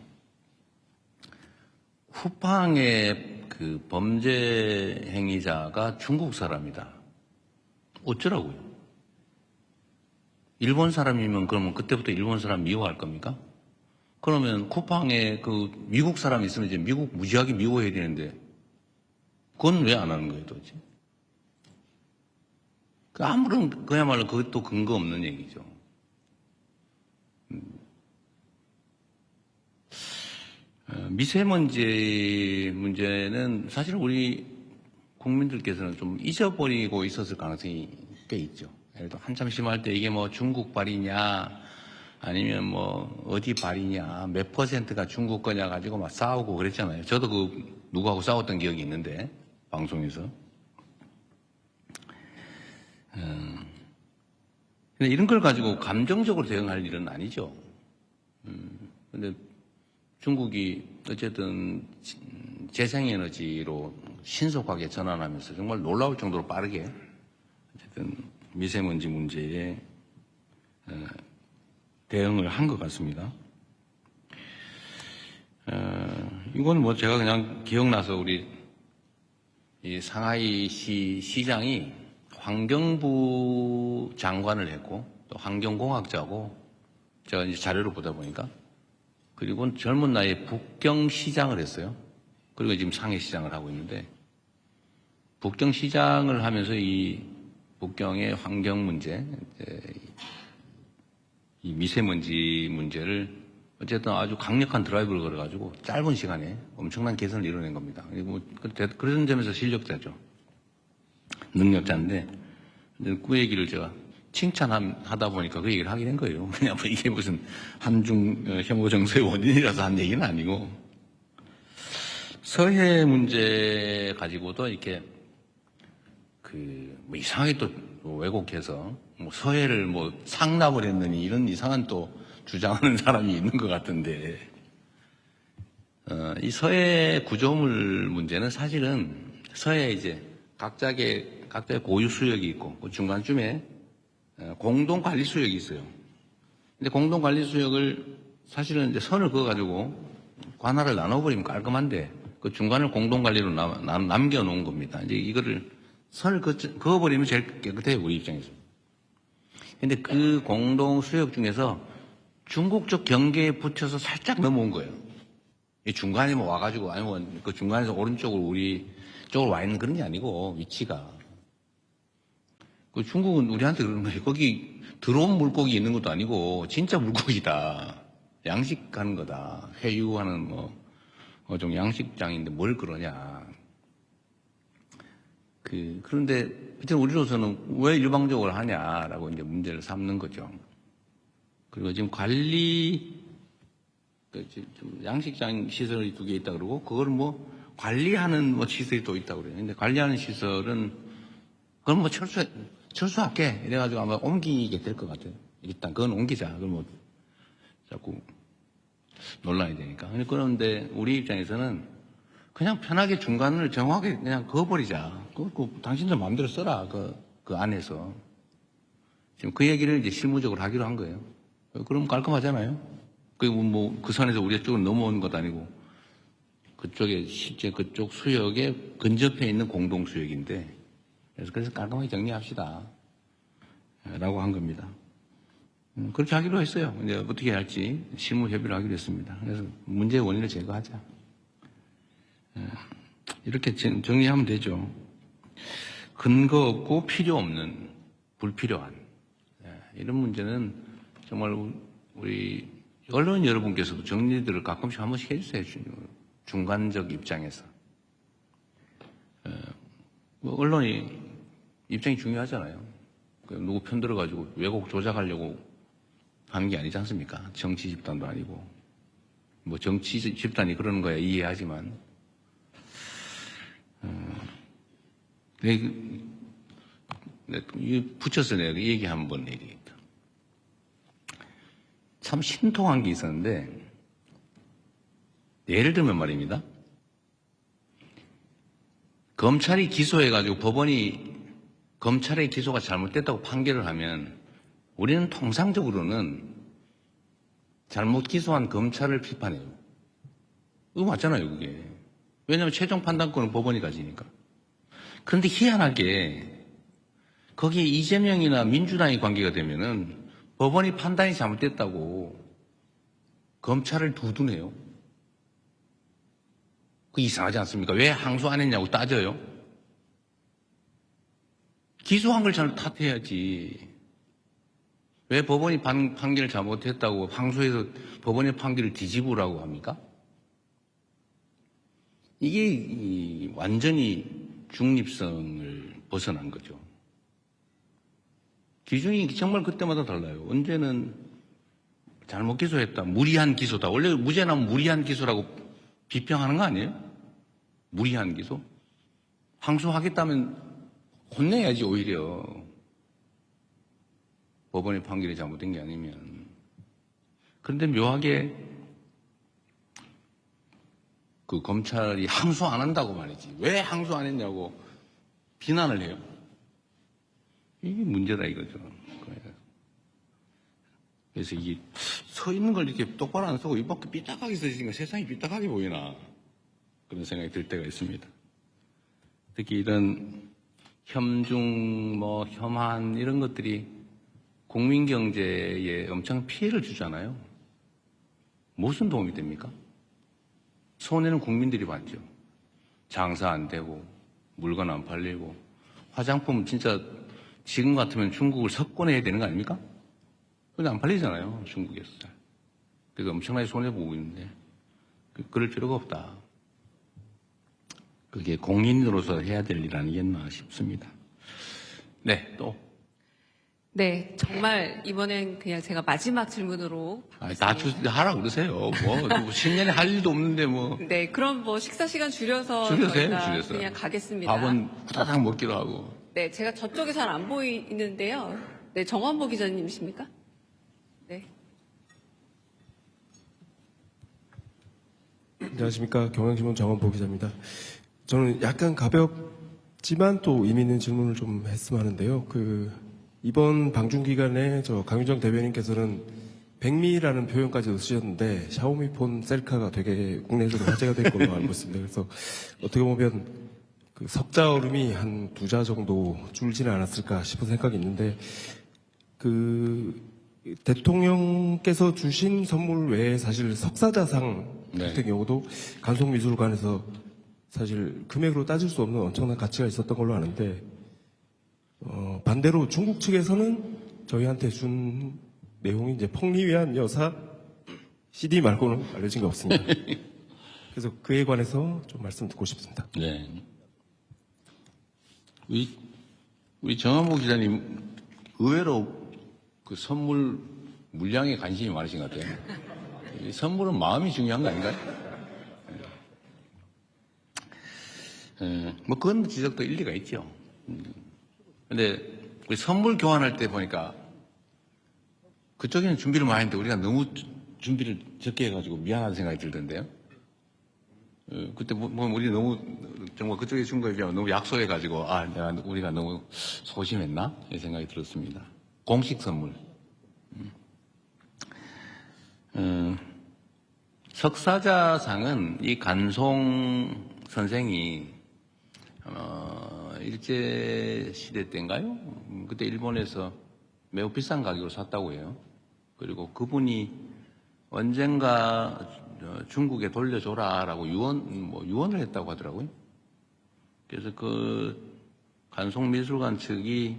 쿠팡의 그 범죄 행위자가 중국 사람이다. 어쩌라고요? 일본 사람이면 그러면 그때부터 일본 사람 미워할 겁니까? 그러면 쿠팡에 그 미국 사람이 있으면 이제 무지하게 미워해야 되는데 그건 왜 안 하는 거예요, 도대체? 아무런 그야말로 그것도 근거 없는 얘기죠. 미세먼지 문제는 사실 우리 국민들께서는 좀 잊어버리고 있었을 가능성이 꽤 있죠. 예를 들어 한참 심할 때 이게 뭐 중국 발이냐 아니면 뭐 어디 발이냐 몇 퍼센트가 중국 거냐 가지고 막 싸우고 그랬잖아요. 저도 그 누구하고 싸웠던 기억이 있는데 방송에서. 근데 이런 걸 가지고 감정적으로 대응할 일은 아니죠. 근데 중국이 어쨌든 재생에너지로 신속하게 전환하면서 정말 놀라울 정도로 빠르게 어쨌든 미세먼지 문제에 대응을 한 것 같습니다. 이건 뭐 제가 그냥 기억나서 우리 이 상하이시 시장이 환경부 장관을 했고 또 환경공학자고 제가 이제 자료를 보다 보니까 그리고 젊은 나이에 북경시장을 했어요. 그리고 지금 상해시장을 하고 있는데 북경시장을 하면서 이 북경의 환경 문제, 이 미세먼지 문제를 어쨌든 아주 강력한 드라이브를 걸어가지고 짧은 시간에 엄청난 개선을 이뤄낸 겁니다. 그리고 그런 점에서 실력자죠. 능력자인데 그 얘기를 제가 칭찬하다 보니까 그 얘기를 하게 된 거예요. 그냥 뭐 이게 무슨 한중 혐오 정서의 원인이라서 한 얘기는 아니고 서해 문제 가지고도 이렇게 뭐 이상하게 또 왜곡해서 뭐 서해를 뭐 상납을 했느니 이런 이상한 또 주장하는 사람이 있는 것 같은데 이 서해 구조물 문제는 사실은 서해에 이제 각자의 고유 수역이 있고 그 중간쯤에 공동 관리 수역이 있어요. 근데 공동 관리 수역을 사실은 이제 선을 그어가지고 관할을 나눠버리면 깔끔한데 그 중간을 공동 관리로 남겨놓은 겁니다. 이제 이거를 선을 그어버리면 제일 깨끗해요, 우리 입장에서. 근데 그 공동 수역 중에서 중국 쪽 경계에 붙여서 살짝 넘어온 거예요. 이 중간에 뭐 와가지고, 아니 뭐 그 중간에서 오른쪽으로 우리 쪽으로 와 있는 그런 게 아니고, 위치가. 그 중국은 우리한테 그러는 거예요. 거기 들어온 물고기 있는 것도 아니고, 진짜 물고기다. 양식하는 거다. 회유하는 좀 양식장인데 뭘 그러냐. 그런데, 하여튼 우리로서는 왜 일방적으로 하냐라고 이제 문제를 삼는 거죠. 그리고 지금 좀 양식장 시설이 2개 있다 그러고, 그걸 뭐 관리하는 시설이 또 있다고 그래요. 근데 관리하는 시설은, 그건 뭐 철수할게. 이래가지고 아마 옮기게 될 것 같아요. 일단 그건 옮기자. 그걸 뭐 자꾸 논란이 되니까. 그런데 우리 입장에서는 그냥 편하게 중간을 정확하게 그냥 그어버리자. 당신들 마음대로 써라. 그 안에서. 지금 그 얘기를 이제 실무적으로 하기로 한 거예요. 그럼 깔끔하잖아요. 그 선에서 우리 쪽으로 넘어오는 것도 아니고, 그쪽에, 실제 그쪽 수역에 근접해 있는 공동 수역인데, 그래서 깔끔하게 정리합시다. 라고 한 겁니다. 그렇게 하기로 했어요. 이제 어떻게 할지 실무 협의를 하기로 했습니다. 그래서 문제의 원인을 제거하자. 이렇게 정리하면 되죠. 근거 없고 필요 없는, 불필요한. 이런 문제는 정말 우리 언론 여러분께서도 정리들을 가끔씩 한 번씩 해주세요. 중간적 입장에서. 언론이 입장이 중요하잖아요. 누구 편 들어가지고 왜곡 조작하려고 하는 게 아니지 않습니까? 정치 집단도 아니고. 뭐 정치 집단이 그러는 거야 이해하지만. 붙여서 내가 얘기 한번 얘기했다. 참 신통한 게 있었는데, 예를 들면 말입니다. 검찰이 기소해가지고 법원이 검찰의 기소가 잘못됐다고 판결을 하면 우리는 통상적으로는 잘못 기소한 검찰을 비판해요. 이거 맞잖아요, 그게. 왜냐하면 최종 판단권은 법원이 가지니까. 그런데 희한하게 거기에 이재명이나 민주당이 관계가 되면은 법원이 판단이 잘못됐다고 검찰을 두둔해요. 그 이상하지 않습니까? 왜 항소 안 했냐고 따져요. 기소한 걸 잘 탓해야지. 왜 법원이 판결을 잘못했다고 항소해서 법원의 판결을 뒤집으라고 합니까? 이게 완전히 중립성을 벗어난 거죠. 기준이 정말 그때마다 달라요. 언제는 잘못 기소했다, 무리한 기소다. 원래 무죄 나면 무리한 기소라고 비평하는 거 아니에요? 무리한 기소? 항소하겠다면 혼내야지 오히려. 법원의 판결이 잘못된 게 아니면. 그런데 묘하게 그 검찰이 항소 안 한다고 말이지. 왜 항소 안 했냐고 비난을 해요. 이게 문제다 이거죠. 그래서 이게 서 있는 걸 이렇게 똑바로 안 쓰고 이밖에 삐딱하게 서 있으니까 세상이 삐딱하게 보이나 그런 생각이 들 때가 있습니다. 특히 이런 혐중, 혐한 이런 것들이 국민 경제에 엄청 피해를 주잖아요. 무슨 도움이 됩니까? 손해는 국민들이 받죠. 장사 안 되고 물건 안 팔리고 화장품 진짜 지금 같으면 중국을 석권해야 되는 거 아닙니까? 근데 안 팔리잖아요, 중국에서. 그래서 엄청나게 손해보고 있는데 그럴 필요가 없다. 그게 공인으로서 해야 될 일 아니겠나 싶습니다. 네, 또. 네, 정말 이번엔 그냥 제가 마지막 질문으로. 다 하라고 그러세요. 뭐 10년에 할 일도 없는데 뭐. 네, 그럼 뭐 식사 시간 줄여서 저희가 그냥 가겠습니다. 밥은 후다닥 먹기로 하고. 네, 제가 저쪽에 잘 안 보이는데요. 네, 정환보 기자님이십니까? 네. 안녕하십니까. 경향신문 정원보 기자입니다. 저는 약간 가볍지만 또 의미 있는 질문을 좀 했으면 하는데요. 이번 방중 기간에 강윤정 대변인께서는 백미라는 표현까지 쓰셨는데 샤오미 폰 셀카가 되게 국내에서도 화제가 될 걸로 알고 있습니다. 그래서 어떻게 보면 석자 얼음이 한 2자 정도 줄지는 않았을까 싶은 생각이 있는데 대통령께서 주신 선물 외에 사실 석사자상 같은 경우도 간송미술관에서 사실 금액으로 따질 수 없는 엄청난 가치가 있었던 걸로 아는데 반대로 중국 측에서는 저희한테 준 내용이 이제 펑리위안 여사 CD 말고는 알려진 게 없습니다. 그래서 그에 관해서 좀 말씀 듣고 싶습니다. 네. 우리 정한보 기자님 의외로 그 선물 물량에 관심이 많으신 것 같아요. 이 선물은 마음이 중요한 거 아닌가요? 뭐 그건 지적도 일리가 있죠. 근데 우리 선물 교환할 때 보니까 그쪽에는 준비를 많이 했는데 우리가 너무 준비를 적게 해가지고 미안한 생각이 들던데요. 그때 우리 너무 정말 그쪽에 준 거에 비하면 너무 약소해가지고 우리가 너무 소심했나 이 생각이 들었습니다. 공식 선물. 석사자상은 이 간송 선생이 일제 시대 때인가요? 그때 일본에서 매우 비싼 가격으로 샀다고 해요. 그리고 그분이 언젠가 중국에 돌려줘라라고 유언을 했다고 하더라고요. 그래서 그 간송미술관 측이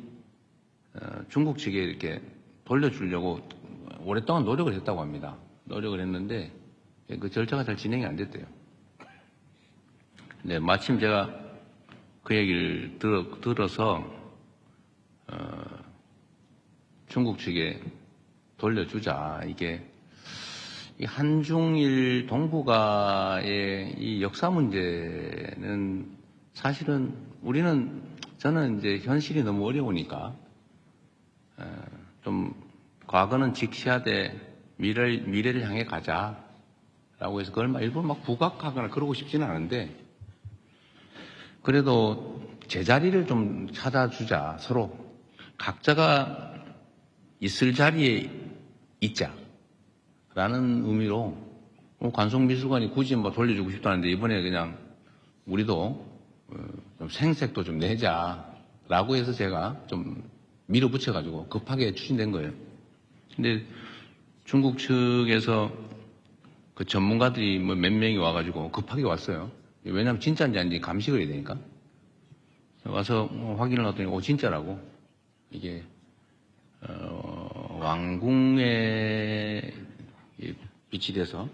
중국 측에 이렇게 돌려주려고 오랫동안 노력을 했다고 합니다. 노력을 했는데 그 절차가 잘 진행이 안 됐대요. 네, 마침 제가 그 얘기를 들어서 중국 측에 돌려주자. 이게 이 한중일 동북아의 이 역사 문제는 사실은 저는 이제 현실이 너무 어려우니까 좀 과거는 직시하되 미래를 향해 가자라고 해서 그걸 일부러 막 부각하거나 그러고 싶지는 않은데 그래도 제자리를 좀 찾아주자. 서로 각자가 있을 자리에 있자라는 의미로 관송미술관이 굳이 돌려주고 싶다는데 이번에 그냥 우리도 좀 생색도 좀 내자라고 해서 제가 좀 밀어붙여가지고 급하게 추진된 거예요. 근데 중국 측에서 그 전문가들이 몇 명이 와가지고 급하게 왔어요. 왜냐하면 진짜인지 아닌지 감식을 해야 되니까. 와서 확인을 했더니 진짜라고. 이게 왕궁에 빛이 돼서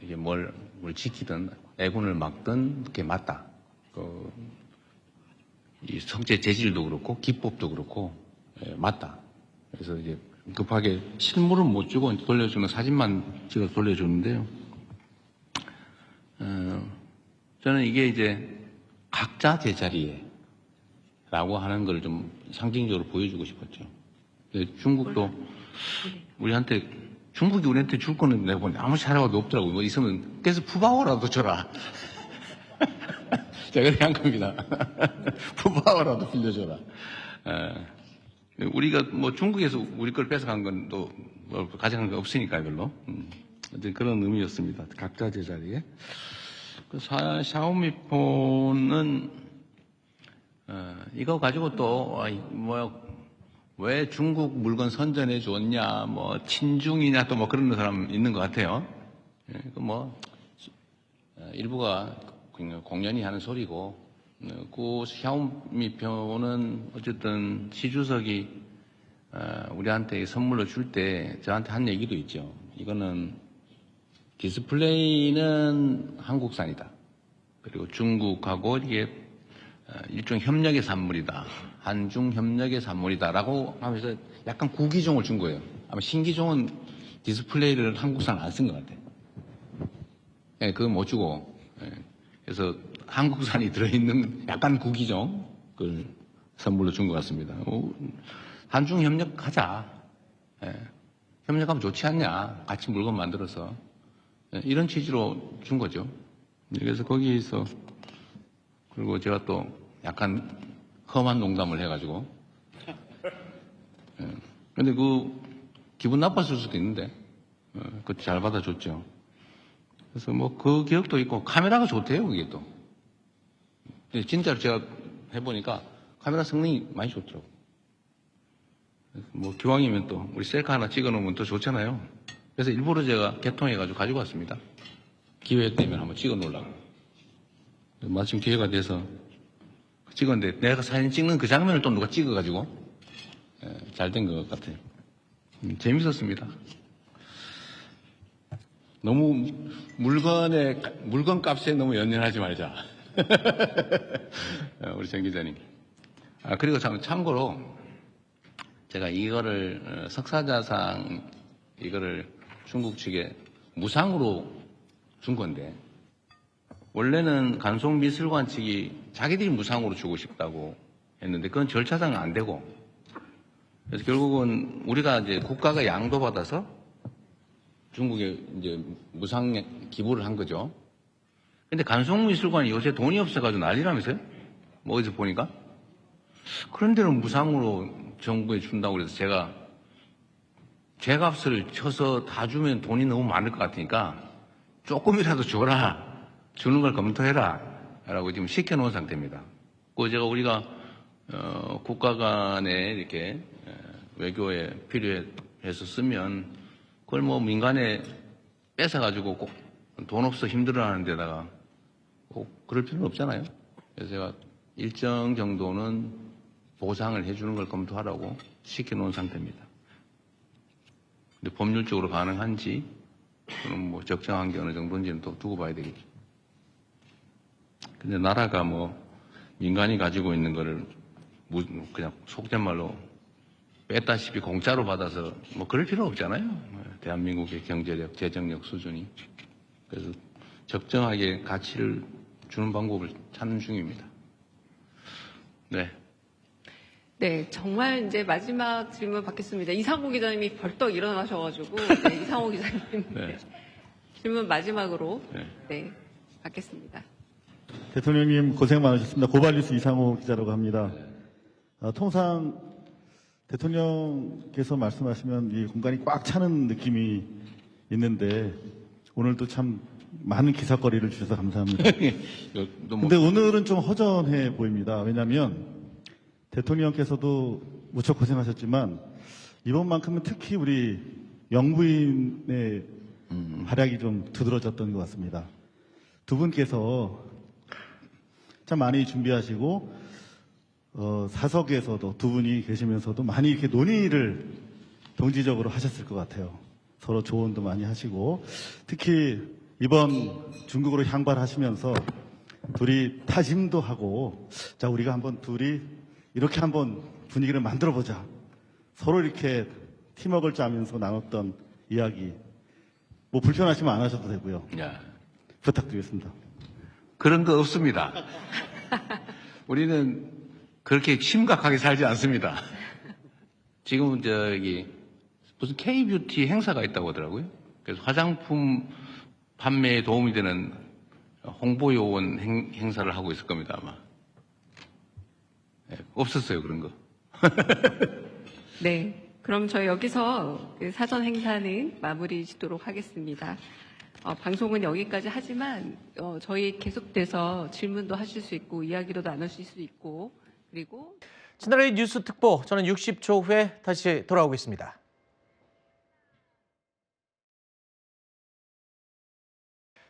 이게 뭘 지키든 애군을 막든 그게 맞다. 이 성체 재질도 그렇고 기법도 그렇고 맞다. 그래서 이제 급하게 실물은 못 주고 돌려주는 사진만 찍어 돌려주는데요. 저는 이게 이제 각자 제자리에 라고 하는 걸 좀 상징적으로 보여주고 싶었죠. 중국도 중국이 우리한테 줄 거는 내가 보니 아무 사례가 없더라고요. 뭐 있으면 그래서 푸바오라도 줘라. 제가 그렇게 한 겁니다. 푸바오라도 빌려줘라. 우리가 뭐 중국에서 우리 걸 뺏어간 건 또 뭐 가져간 거 없으니까 별로. 그런 의미였습니다. 각자 제자리에. 그 샤오미 폰은 이거 가지고 또 왜 중국 물건 선전해 줬냐, 뭐 친중이냐 또 뭐 그런 사람 있는 것 같아요. 일부가 공연히 하는 소리고, 그 샤오미 폰은 어쨌든 시 주석이 우리한테 선물로 줄 때 저한테 한 얘기도 있죠. 이거는 디스플레이는 한국산이다. 그리고 중국하고 이게 일종 협력의 산물이다. 한중 협력의 산물이다라고 하면서 약간 구기종을 준 거예요. 아마 신기종은 디스플레이를 한국산 안 쓴 것 같아요. 예, 그건 못 주고. 예, 그래서 한국산이 들어있는 약간 구기종 그걸 선물로 준 것 같습니다. 한중 협력하자. 예, 협력하면 좋지 않냐. 같이 물건 만들어서. 예, 이런 취지로 준 거죠. 그래서 거기에서 그리고 제가 또 약간 험한 농담을 해가지고 근데 기분 나빴을 수도 있는데 그것도 잘 받아줬죠. 그래서 뭐 그 기억도 있고 카메라가 좋대요. 그게 또 근데 진짜로 제가 해보니까 카메라 성능이 많이 좋더라고. 뭐 기왕이면 또 우리 셀카 하나 찍어놓으면 더 좋잖아요. 그래서 일부러 제가 개통해가지고 가지고 왔습니다. 기회 되면 한번 찍어놓으려고. 마침 기회가 돼서 찍었는데 내가 사진 찍는 그 장면을 또 누가 찍어가지고 잘 된 것 같아요. 재밌었습니다. 너무 물건 값에 너무 연연하지 말자. 우리 정 기자님. 그리고 참고로 제가 이거를 석사자상 이거를 중국 측에 무상으로 준 건데 원래는 간송미술관 측이 자기들이 무상으로 주고 싶다고 했는데 그건 절차상 안 되고 그래서 결국은 우리가 이제 국가가 양도받아서 중국에 이제 무상 기부를 한 거죠. 근데 간송미술관이 요새 돈이 없어가지고 난리라면서요? 뭐 어디서 보니까? 그런 데는 무상으로 정부에 준다고 그래서 제가 제값을 쳐서 다 주면 돈이 너무 많을 것 같으니까 조금이라도 줘라. 주는 걸 검토해라. 라고 지금 시켜놓은 상태입니다. 우리가 국가 간에 이렇게 외교에 필요해서 쓰면 그걸 뭐 민간에 뺏어가지고 꼭 돈 없어 힘들어하는 데다가 꼭 그럴 필요는 없잖아요. 그래서 제가 일정 정도는 보상을 해주는 걸 검토하라고 시켜놓은 상태입니다. 근데 법률적으로 가능한지 그럼 뭐 적정한 게 어느 정도인지는 또 두고 봐야 되겠죠. 근데 나라가 뭐 민간이 가지고 있는 거를 그냥 속된 말로 뺐다시피 공짜로 받아서 뭐 그럴 필요 없잖아요. 대한민국의 경제력, 재정력 수준이. 그래서 적정하게 가치를 주는 방법을 찾는 중입니다. 네. 네, 정말 이제 마지막 질문 받겠습니다. 이상호 기자님이 벌떡 일어나셔가지고 네, 이상호 기자님 네. 질문 마지막으로 네, 받겠습니다. 대통령님 고생 많으셨습니다. 고발뉴스 이상호 기자라고 합니다. 통상 대통령께서 말씀하시면 이 공간이 꽉 차는 느낌이 있는데 오늘도 참 많은 기사거리를 주셔서 감사합니다. 근데 오늘은 좀 허전해 보입니다. 왜냐하면 대통령께서도 무척 고생하셨지만 이번만큼은 특히 우리 영부인의 활약이 좀 두드러졌던 것 같습니다. 두 분께서 참 많이 준비하시고 사석에서도 두 분이 계시면서도 많이 이렇게 논의를 동지적으로 하셨을 것 같아요. 서로 조언도 많이 하시고 특히 이번 중국으로 향발하시면서 둘이 타심도 하고 자 우리가 한번 둘이 이렇게 한번 분위기를 만들어 보자 서로 이렇게 팀워크를 짜면서 나눴던 이야기, 뭐 불편하시면 안 하셔도 되고요. 야, 부탁드리겠습니다. 그런 거 없습니다. 우리는 그렇게 심각하게 살지 않습니다. 지금은 무슨 K-뷰티 행사가 있다고 하더라고요. 그래서 화장품 판매에 도움이 되는 홍보 요원 행사를 하고 있을 겁니다, 아마. 네, 없었어요, 그런 거. 네. 그럼 저희 여기서 그 사전 행사는 마무리 짓도록 하겠습니다. 방송은 여기까지 하지만 저희 계속돼서 질문도 하실 수 있고 이야기도 나누실 수 있고 그리고 채널A 뉴스 특보, 저는 60초 후에 다시 돌아오겠습니다.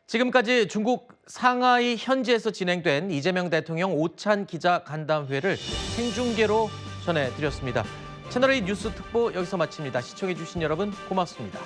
지금까지 중국 상하이 현지에서 진행된 이재명 대통령 오찬 기자 간담회를 생중계로 전해드렸습니다. 채널A 뉴스 특보 여기서 마칩니다. 시청해주신 여러분 고맙습니다.